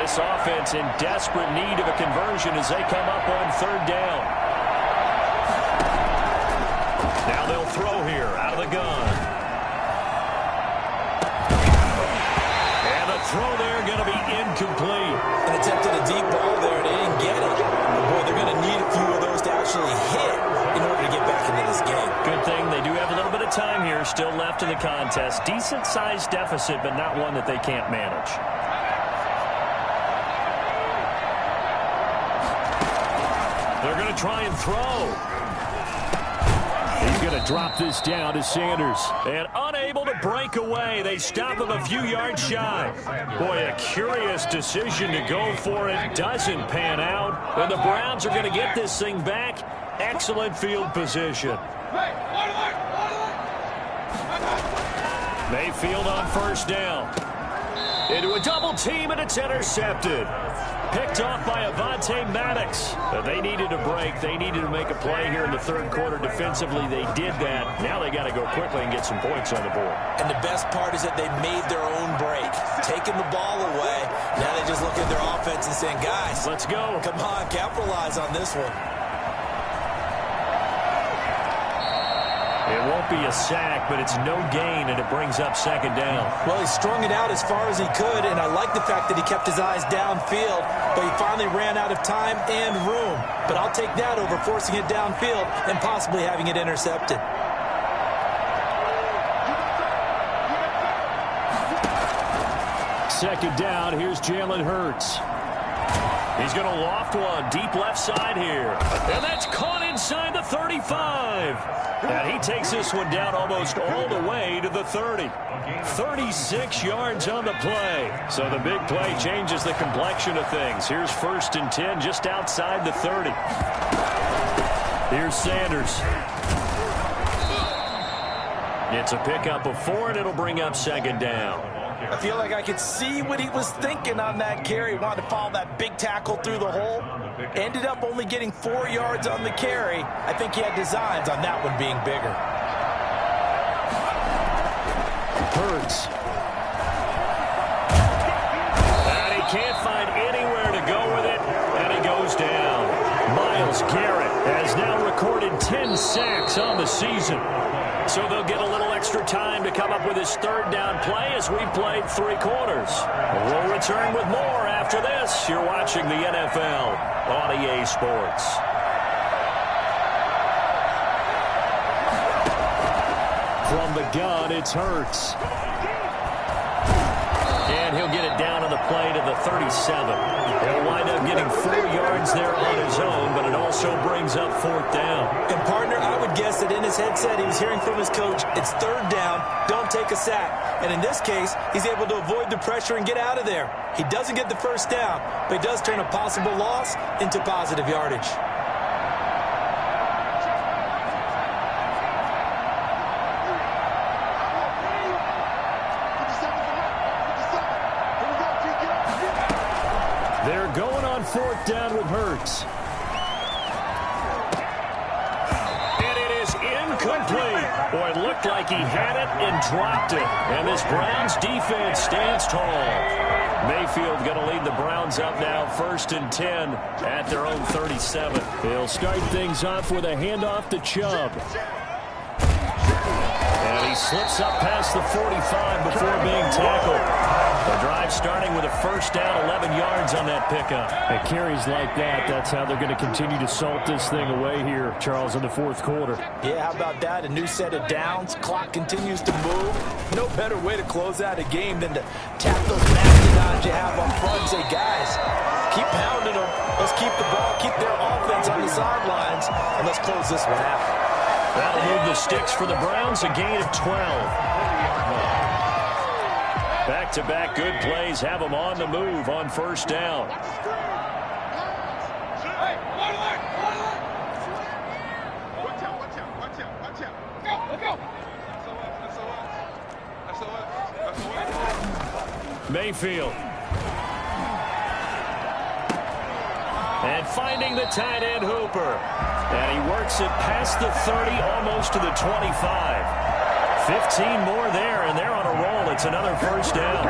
This offense in desperate need of a conversion as they come up on 3rd down. Now they'll throw here out of the gun. And the throw there going to be incomplete. An attempted a deep ball there. They didn't get it. But boy, they're going to need a few of those to actually hit in order to get back into this game. Good thing they do have a little bit of time here still left in the contest. Decent-sized deficit, but not one that they can't manage. They're going to try and throw. He's going to drop this down to Sanders. And unable to break away. They stop him a few yards shy. Boy, a curious decision to go for it. Doesn't pan out. And the Browns are going to get this thing back. Excellent field position. Mayfield on 1st down. Into a double team, and it's intercepted. Picked off by Avonte Maddox. They needed a break. They needed to make a play here in the 3rd quarter. Defensively, they did that. Now they got to go quickly and get some points on the board. And the best part is that they made their own break. Taking the ball away. Now they just look at their offense and saying, guys, let's go. Come on, capitalize on this one. It won't be a sack, but it's no gain, and it brings up 2nd down. Well, he strung it out as far as he could, and I like the fact that he kept his eyes downfield, but he finally ran out of time and room. But I'll take that over forcing it downfield and possibly having it intercepted. Second down, here's Jalen Hurts. He's going to loft one deep left side here. And that's caught inside the 35. And he takes this one down almost all the way to the 30. 36 yards on the play. So the big play changes the complexion of things. Here's 1st and 10 just outside the 30. Here's Sanders. It's a pickup of 4, and it'll bring up 2nd down. I feel like I could see what he was thinking on that carry. Wanted to follow that big tackle through the hole. Ended up only getting 4 yards on the carry. I think he had designs on that one being bigger. Hurts. And he can't find anywhere to go with it, and he goes down. Myles Garrett has now recorded 10 sacks on the season. So they'll get a little extra time to come up with his third down play as we've played 3 quarters. We'll return with more after this. You're watching the NFL on EA Sports. From the gun, it's Hurts. And he'll get it down on the play to the 37. He'll wind up getting 4 yards there on his own, but it also brings up 4th down. And, partner, I would guess that in his headset he was hearing from his coach, it's 3rd down, don't take a sack. And in this case, he's able to avoid the pressure and get out of there. He doesn't get the 1st down, but he does turn a possible loss into positive yardage. They're going on 4th down with Hurts. And it is incomplete. Boy, it looked like he had it and dropped it. And this Browns defense stands tall. Mayfield going to lead the Browns up now 1st and 10 at their own 37. He'll start things off with a handoff to Chubb. And he slips up past the 45 before being tackled. The drive starting with a 1st down, 11 yards on that pickup. And carries like that, that's how they're going to continue to salt this thing away here, Charles, in the 4th quarter. Yeah, how about that? A new set of downs. Clock continues to move. No better way to close out a game than to tap those mastodons you have up front and say, guys, keep pounding them. Let's keep the ball, keep their offense on the sidelines, and let's close this one out. That'll move the sticks for the Browns, a gain of 12. Back-to-back good plays have them on the move on 1st down. Mayfield. And finding the tight end Hooper. And he works it past the 30, almost to the 25. 15 more there, and they're on a roll. It's another 1st down.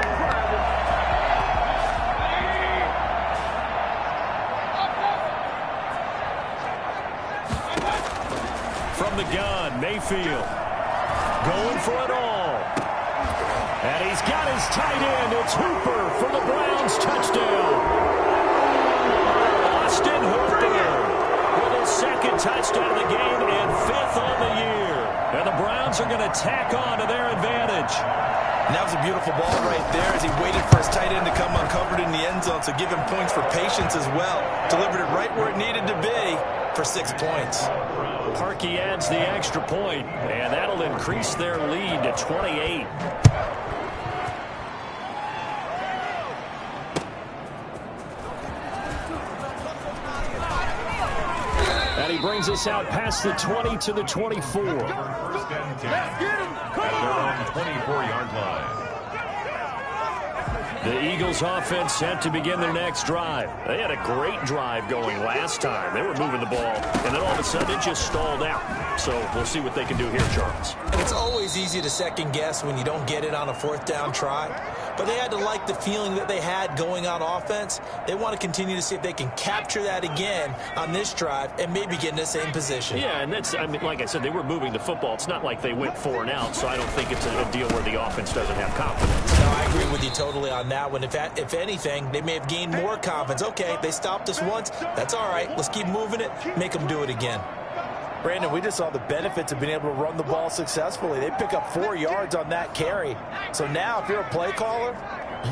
From the gun, Mayfield going for it all. And he's got his tight end. It's Hooper for the Browns touchdown. Austin Hooper with his 2nd touchdown of the game and 5th on the year. And the Browns are going to tack on to their advantage. And that was a beautiful ball right there as he waited for his tight end to come uncovered in the end zone, so give him points for patience as well. Delivered it right where it needed to be for 6 points. Parkey adds the extra point, and that'll increase their lead to 28. And he brings us out past the 20 to the 24. 1st and 10 at their own 24-yard line. The Eagles offense set to begin their next drive. They had a great drive going last time. They were moving the ball, and then all of a sudden it just stalled out. So we'll see what they can do here, Charles. And it's always easy to second guess when you don't get it on a 4th down try. But they had to like the feeling that they had going on offense. They want to continue to see if they can capture that again on this drive and maybe get in the same position. Yeah, and that's, I mean, like I said, they were moving the football. It's not like they went 4 and out, so I don't think it's a deal where the offense doesn't have confidence. No, I agree with you totally on that one. If anything, they may have gained more confidence. Okay, they stopped us once. That's all right. Let's keep moving it. Make them do it again. Brandon, we just saw the benefits of being able to run the ball successfully. They pick up 4 yards on that carry. So now if you're a play caller,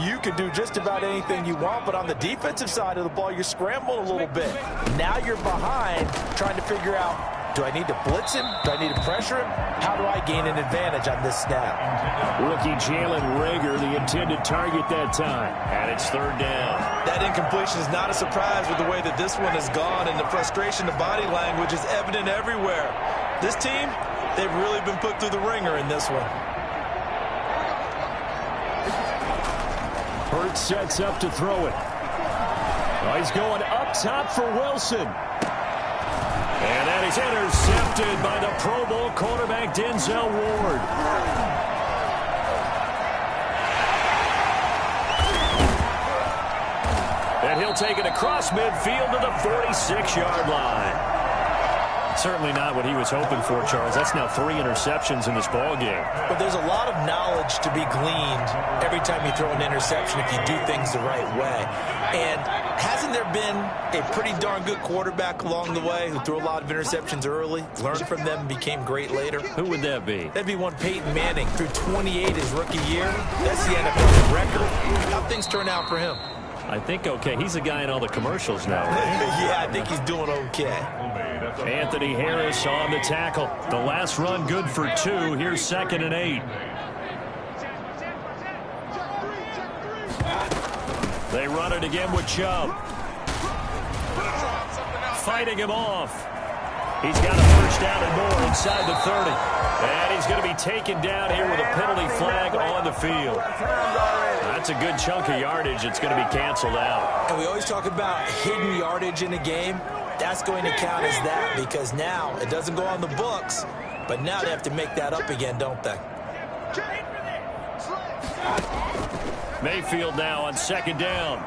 you can do just about anything you want. But on the defensive side of the ball, you're scrambling a little bit. Now you're behind trying to figure out, do I need to blitz him? Do I need to pressure him? How do I gain an advantage on this snap? Rookie Jalen Reagor, the intended target that time. And it's 3rd down. That incompletion is not a surprise with the way that this one has gone, and the frustration, the body language is evident everywhere. This team, they've really been put through the ringer in this one. Hurts sets up to throw it. Oh, he's going up top for Wilson. And that is intercepted by the Pro Bowl quarterback Denzel Ward. And he'll take it across midfield to the 46-yard line. Certainly not what he was hoping for, Charles. That's now 3 interceptions in this ball game. But there's a lot of knowledge to be gleaned every time you throw an interception if you do things the right way. And hasn't there been a pretty darn good quarterback along the way who threw a lot of interceptions early, learned from them, and became great later? Who would that be? That'd be one Peyton Manning. Threw 28 his rookie year. That's the NFL record. How things turn out for him? I think okay. He's the guy in all the commercials now, right? Yeah, I think he's doing okay. Anthony Harris on the tackle. The last run good for 2. Here's 2nd and 8. They run it again with Chubb. Fighting him off. He's got a first down and more inside the 30. And he's going to be taken down here with a penalty flag on the field. That's a good chunk of yardage. It's going to be canceled out. And we always talk about hidden yardage in a game. That's going to count as that because now it doesn't go on the books, but now they have to make that up again, don't they? Mayfield now on 2nd down.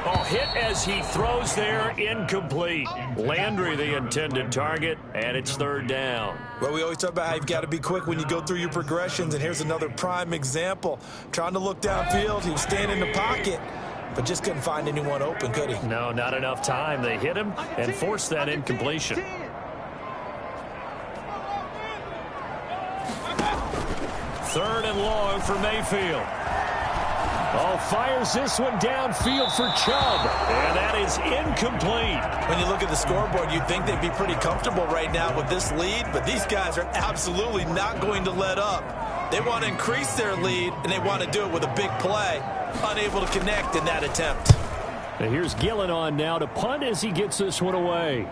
Oh, hit as he throws there, incomplete. Landry the intended target, and it's 3rd down. Well, we always talk about how you've got to be quick when you go through your progressions, and here's another prime example. Trying to look downfield, he was standing in the pocket, but just couldn't find anyone open, could he? No, not enough time. They hit him and forced that incompletion. Third and long for Mayfield. Oh, fires this one downfield for Chubb. And that is incomplete. When you look at the scoreboard, you'd think they'd be pretty comfortable right now with this lead, but these guys are absolutely not going to let up. They want to increase their lead, and they want to do it with a big play. Unable to connect in that attempt. And here's Gillen on now to punt as he gets this one away.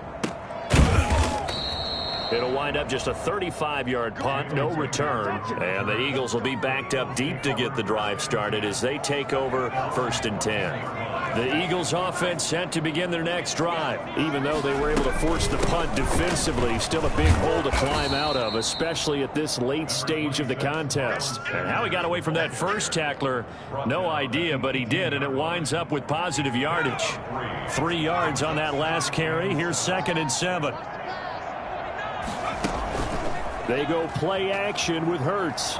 It'll wind up just a 35-yard punt, no return. And the Eagles will be backed up deep to get the drive started as they take over 1st and 10. The Eagles offense set to begin their next drive. Even though they were able to force the punt defensively, still a big hole to climb out of, especially at this late stage of the contest. And how he got away from that first tackler, no idea, but he did, and it winds up with positive yardage. 3 yards on that last carry. Here's 2nd and 7. They go play action with Hurts.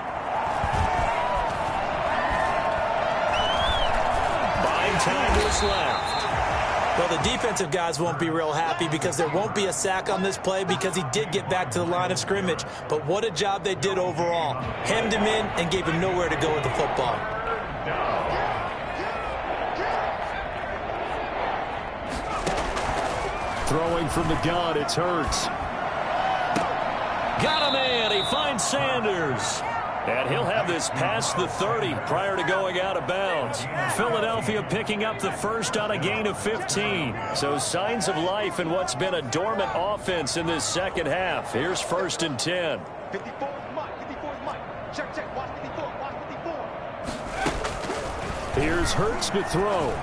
Buying time was left. Well, the defensive guys won't be real happy because there won't be a sack on this play because he did get back to the line of scrimmage. But what a job they did overall. Hemmed him in and gave him nowhere to go with the football. Throwing from the gun, it's Hurts. Got a man. He finds Sanders. And he'll have this past the 30 prior to going out of bounds. Philadelphia picking up the first on a gain of 15. So signs of life in what's been a dormant offense in this second half. Here's 1st and 10. 54 is Mike. 54 is Mike. Check, check. Watch 54. Watch 54. Here's Hurts to throw.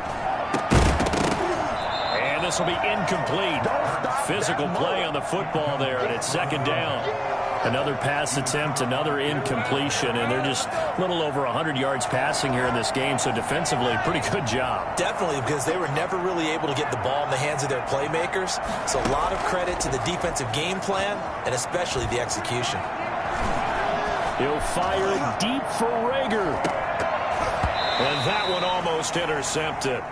And this will be incomplete. Physical play on the football there, and it's 2nd down. Another pass attempt, another incompletion, and they're just a little over 100 yards passing here in this game, so defensively, pretty good job. Definitely, because they were never really able to get the ball in the hands of their playmakers, so a lot of credit to the defensive game plan, and especially the execution. He'll fire deep for Rager. And that one almost intercepted.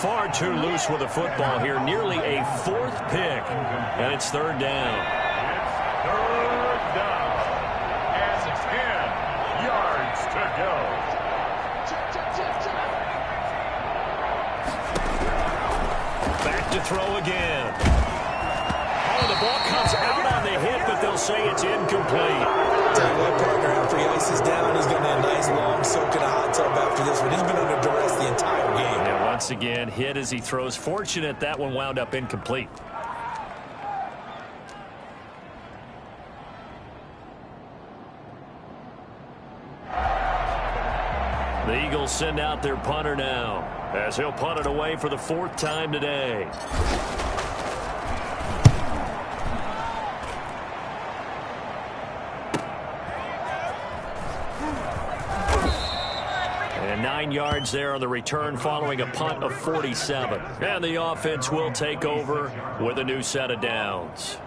Far too loose with the football here. Nearly a 4th pick. And it's 3rd down. Third down. And 10 yards to go. Back to throw again. Oh, the ball comes out on the hit, but they'll say it's incomplete. Tell you what, partner, after he ices down, he's going to need a nice long soak in a hot tub after this one. He's been under duress the entire game. And once again, hit as he throws. Fortunate that one wound up incomplete. The Eagles send out their punter now, as he'll punt it away for the 4th time today. And 9 yards there on the return following a punt of 47. And the offense will take over with a new set of downs.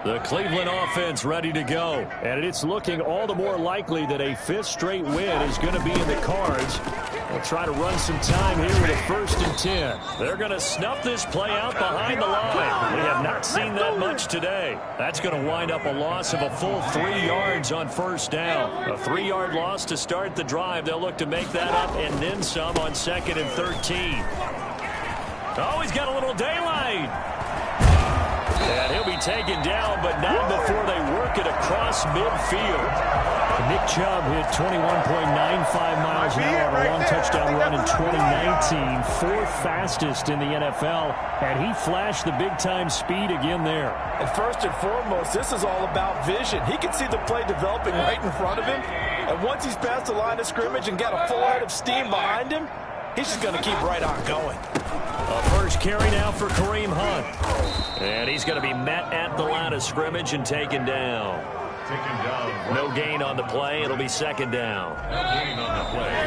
The Cleveland offense ready to go. And it's looking all the more likely that a 5th straight win is going to be in the cards. They'll try to run some time here with a 1st and 10. They're going to snuff this play out behind the line. We have not seen that much today. That's going to wind up a loss of a full 3 yards on 1st down. A 3-yard loss to start the drive. They'll look to make that up and then some on 2nd and 13. Oh, he's got a little daylight. And he'll be taken down, but not before they work it across midfield. Nick Chubb hit 21.95 miles an hour on a long touchdown run in 2019, 4th fastest in the NFL, and he flashed the big-time speed again there. And first and foremost, this is all about vision. He can see the play developing right in front of him, and once he's past the line of scrimmage and got a full head of steam behind him, he's just going to keep right on going. A first carry now for Kareem Hunt. And he's going to be met at the line of scrimmage and taken down. No gain on the play. It'll be 2nd down.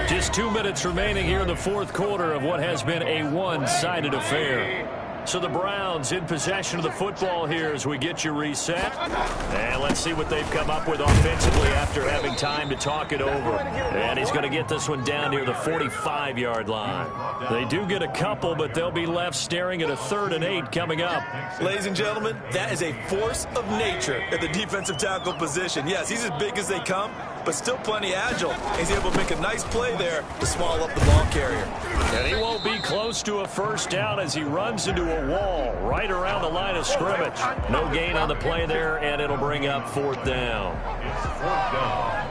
Just 2 minutes remaining here in the 4th quarter of what has been a one-sided affair. So the Browns in possession of the football here as we get you reset. And let's see what they've come up with offensively after having time to talk it over. And he's going to get this one down near the 45-yard line. They do get a couple, but they'll be left staring at a 3rd and 8 coming up. Ladies and gentlemen, that is a force of nature at the defensive tackle position. Yes, he's as big as they come, but still plenty agile. He's able to make a nice play there to swallow up the ball carrier. And he won't be close to a 1st down as he runs into a wall right around the line of scrimmage. No gain on the play there, and it'll bring up 4th down.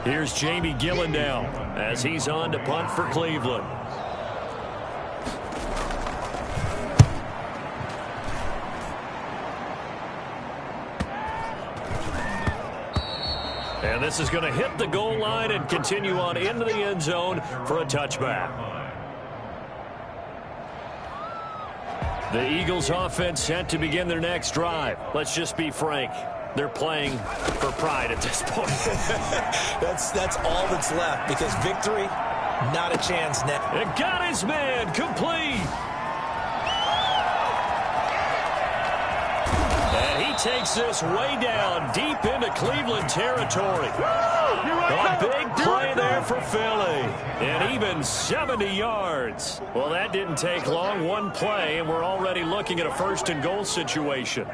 Here's Jamie Gillen now as he's on to punt for Cleveland. And this is going to hit the goal line and continue on into the end zone for a touchback. The Eagles offense set to begin their next drive. Let's just be frank. They're playing for pride at this point. That's all that's left, because victory, not a chance now. It got his man complete. And he takes this way down deep into Cleveland territory. A big play there for Philly. And even 70 yards. Well, that didn't take long. One play, and we're already looking at a 1st and goal situation.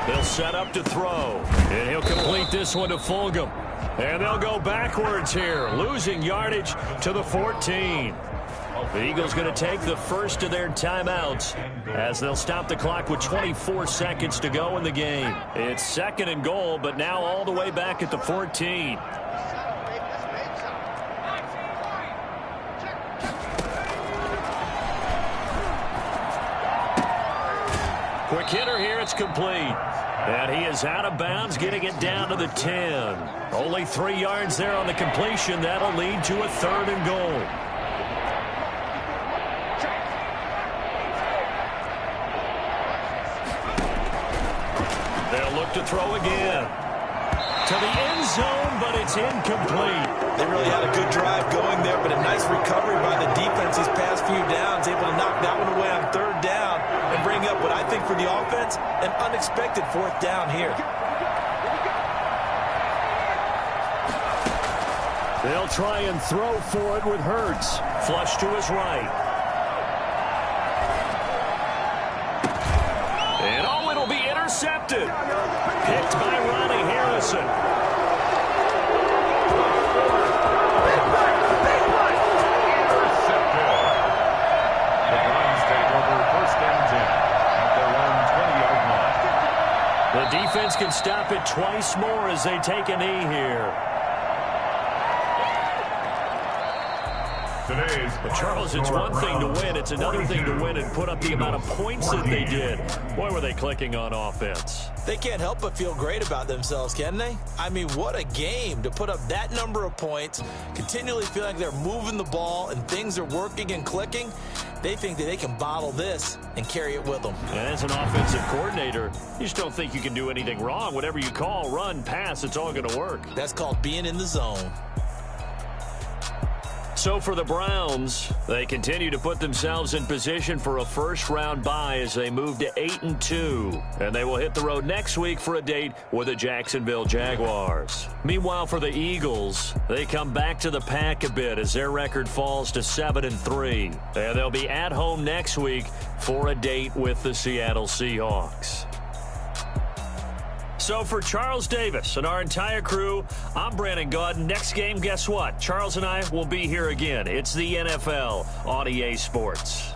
They'll set up to throw. And he'll complete this one to Fulgham. And they'll go backwards here, losing yardage to the 14. The Eagles going to take the first of their timeouts as they'll stop the clock with 24 seconds to go in the game. It's 2nd and goal, but now all the way back at the 14. Quick hitter here, it's complete. And he is out of bounds, getting it down to the 10. Only 3 yards there on the completion. That'll lead to a 3rd and goal. They'll look to throw again. To the end zone, but it's incomplete. They really had a good drive going there, but a nice recovery by the defense these past few downs, able to knock that one away on 3rd down and bring up what I think for the offense, an unexpected 4th down here. They'll try and throw for it with Hurts. Flush to his right. And oh, it'll be intercepted. Picked by Ronnie Harrison. The defense can stop it twice more as they take a knee here. today's But Charles, it's one thing to win. It's another thing to win and put up the amount of points that they did. Boy, were they clicking on offense. They can't help but feel great about themselves, can they? I mean, what a game to put up that number of points, continually feel like they're moving the ball and things are working and clicking. They think that they can bottle this and carry it with them. And as an offensive coordinator, you just don't think you can do anything wrong. Whatever you call, run, pass, it's all going to work. That's called being in the zone. So for the Browns, they continue to put themselves in position for a first-round bye as they move to 8-2. And they will hit the road next week for a date with the Jacksonville Jaguars. Meanwhile, for the Eagles, they come back to the pack a bit as their record falls to 7-3. And they'll be at home next week for a date with the Seattle Seahawks. So for Charles Davis and our entire crew, I'm Brandon Gaudin. Next game, guess what? Charles and I will be here again. It's the NFL on EA Sports.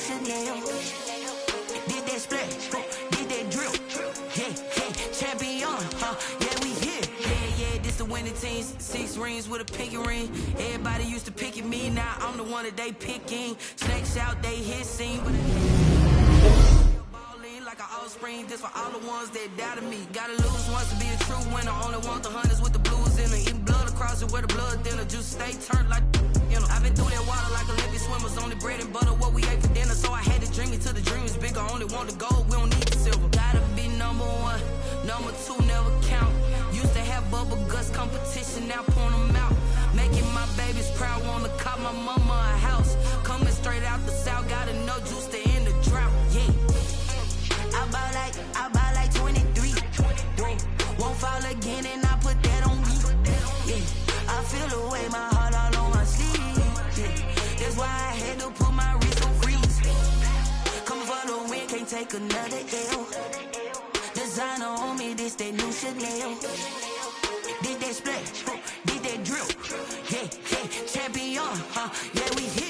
Chanel. Did that splash, did that drill. Champion, yeah, we here. Yeah, this the winning team. 6 rings with a pinky ring. Everybody used to pick at me, now I'm the one that they picking. Snakes out, they hissing, but like an offspring, this for all the ones that doubted me. Gotta lose once to be a true winner. Only want the hunters with the blues in it. Eating blood across it where the blood thinner. Juice stay turned like, you know. I've been through that water like Olympic swimmers. Only bread and butter, what we ate for dinner. So I had to dream it till the dream is bigger. Only want the gold, we don't need the silver. Gotta be number 1, number 2 never count. Used to have bubble guts competition, now point them out. Making my babies proud, wanna cop my mama a house. Coming straight out the south, gotta know juice to end the drought. Yeah. I buy like 23. Whoa. Won't fall again and I put that on me. Yeah. I feel the way, my heart all on my sleeve. Yeah. That's why I had to put my wrist on freeze. Coming for the win, can't take another L. Designer on me, this that new Chanel. Did that splash, did that drill. Yeah, champion, yeah, we here.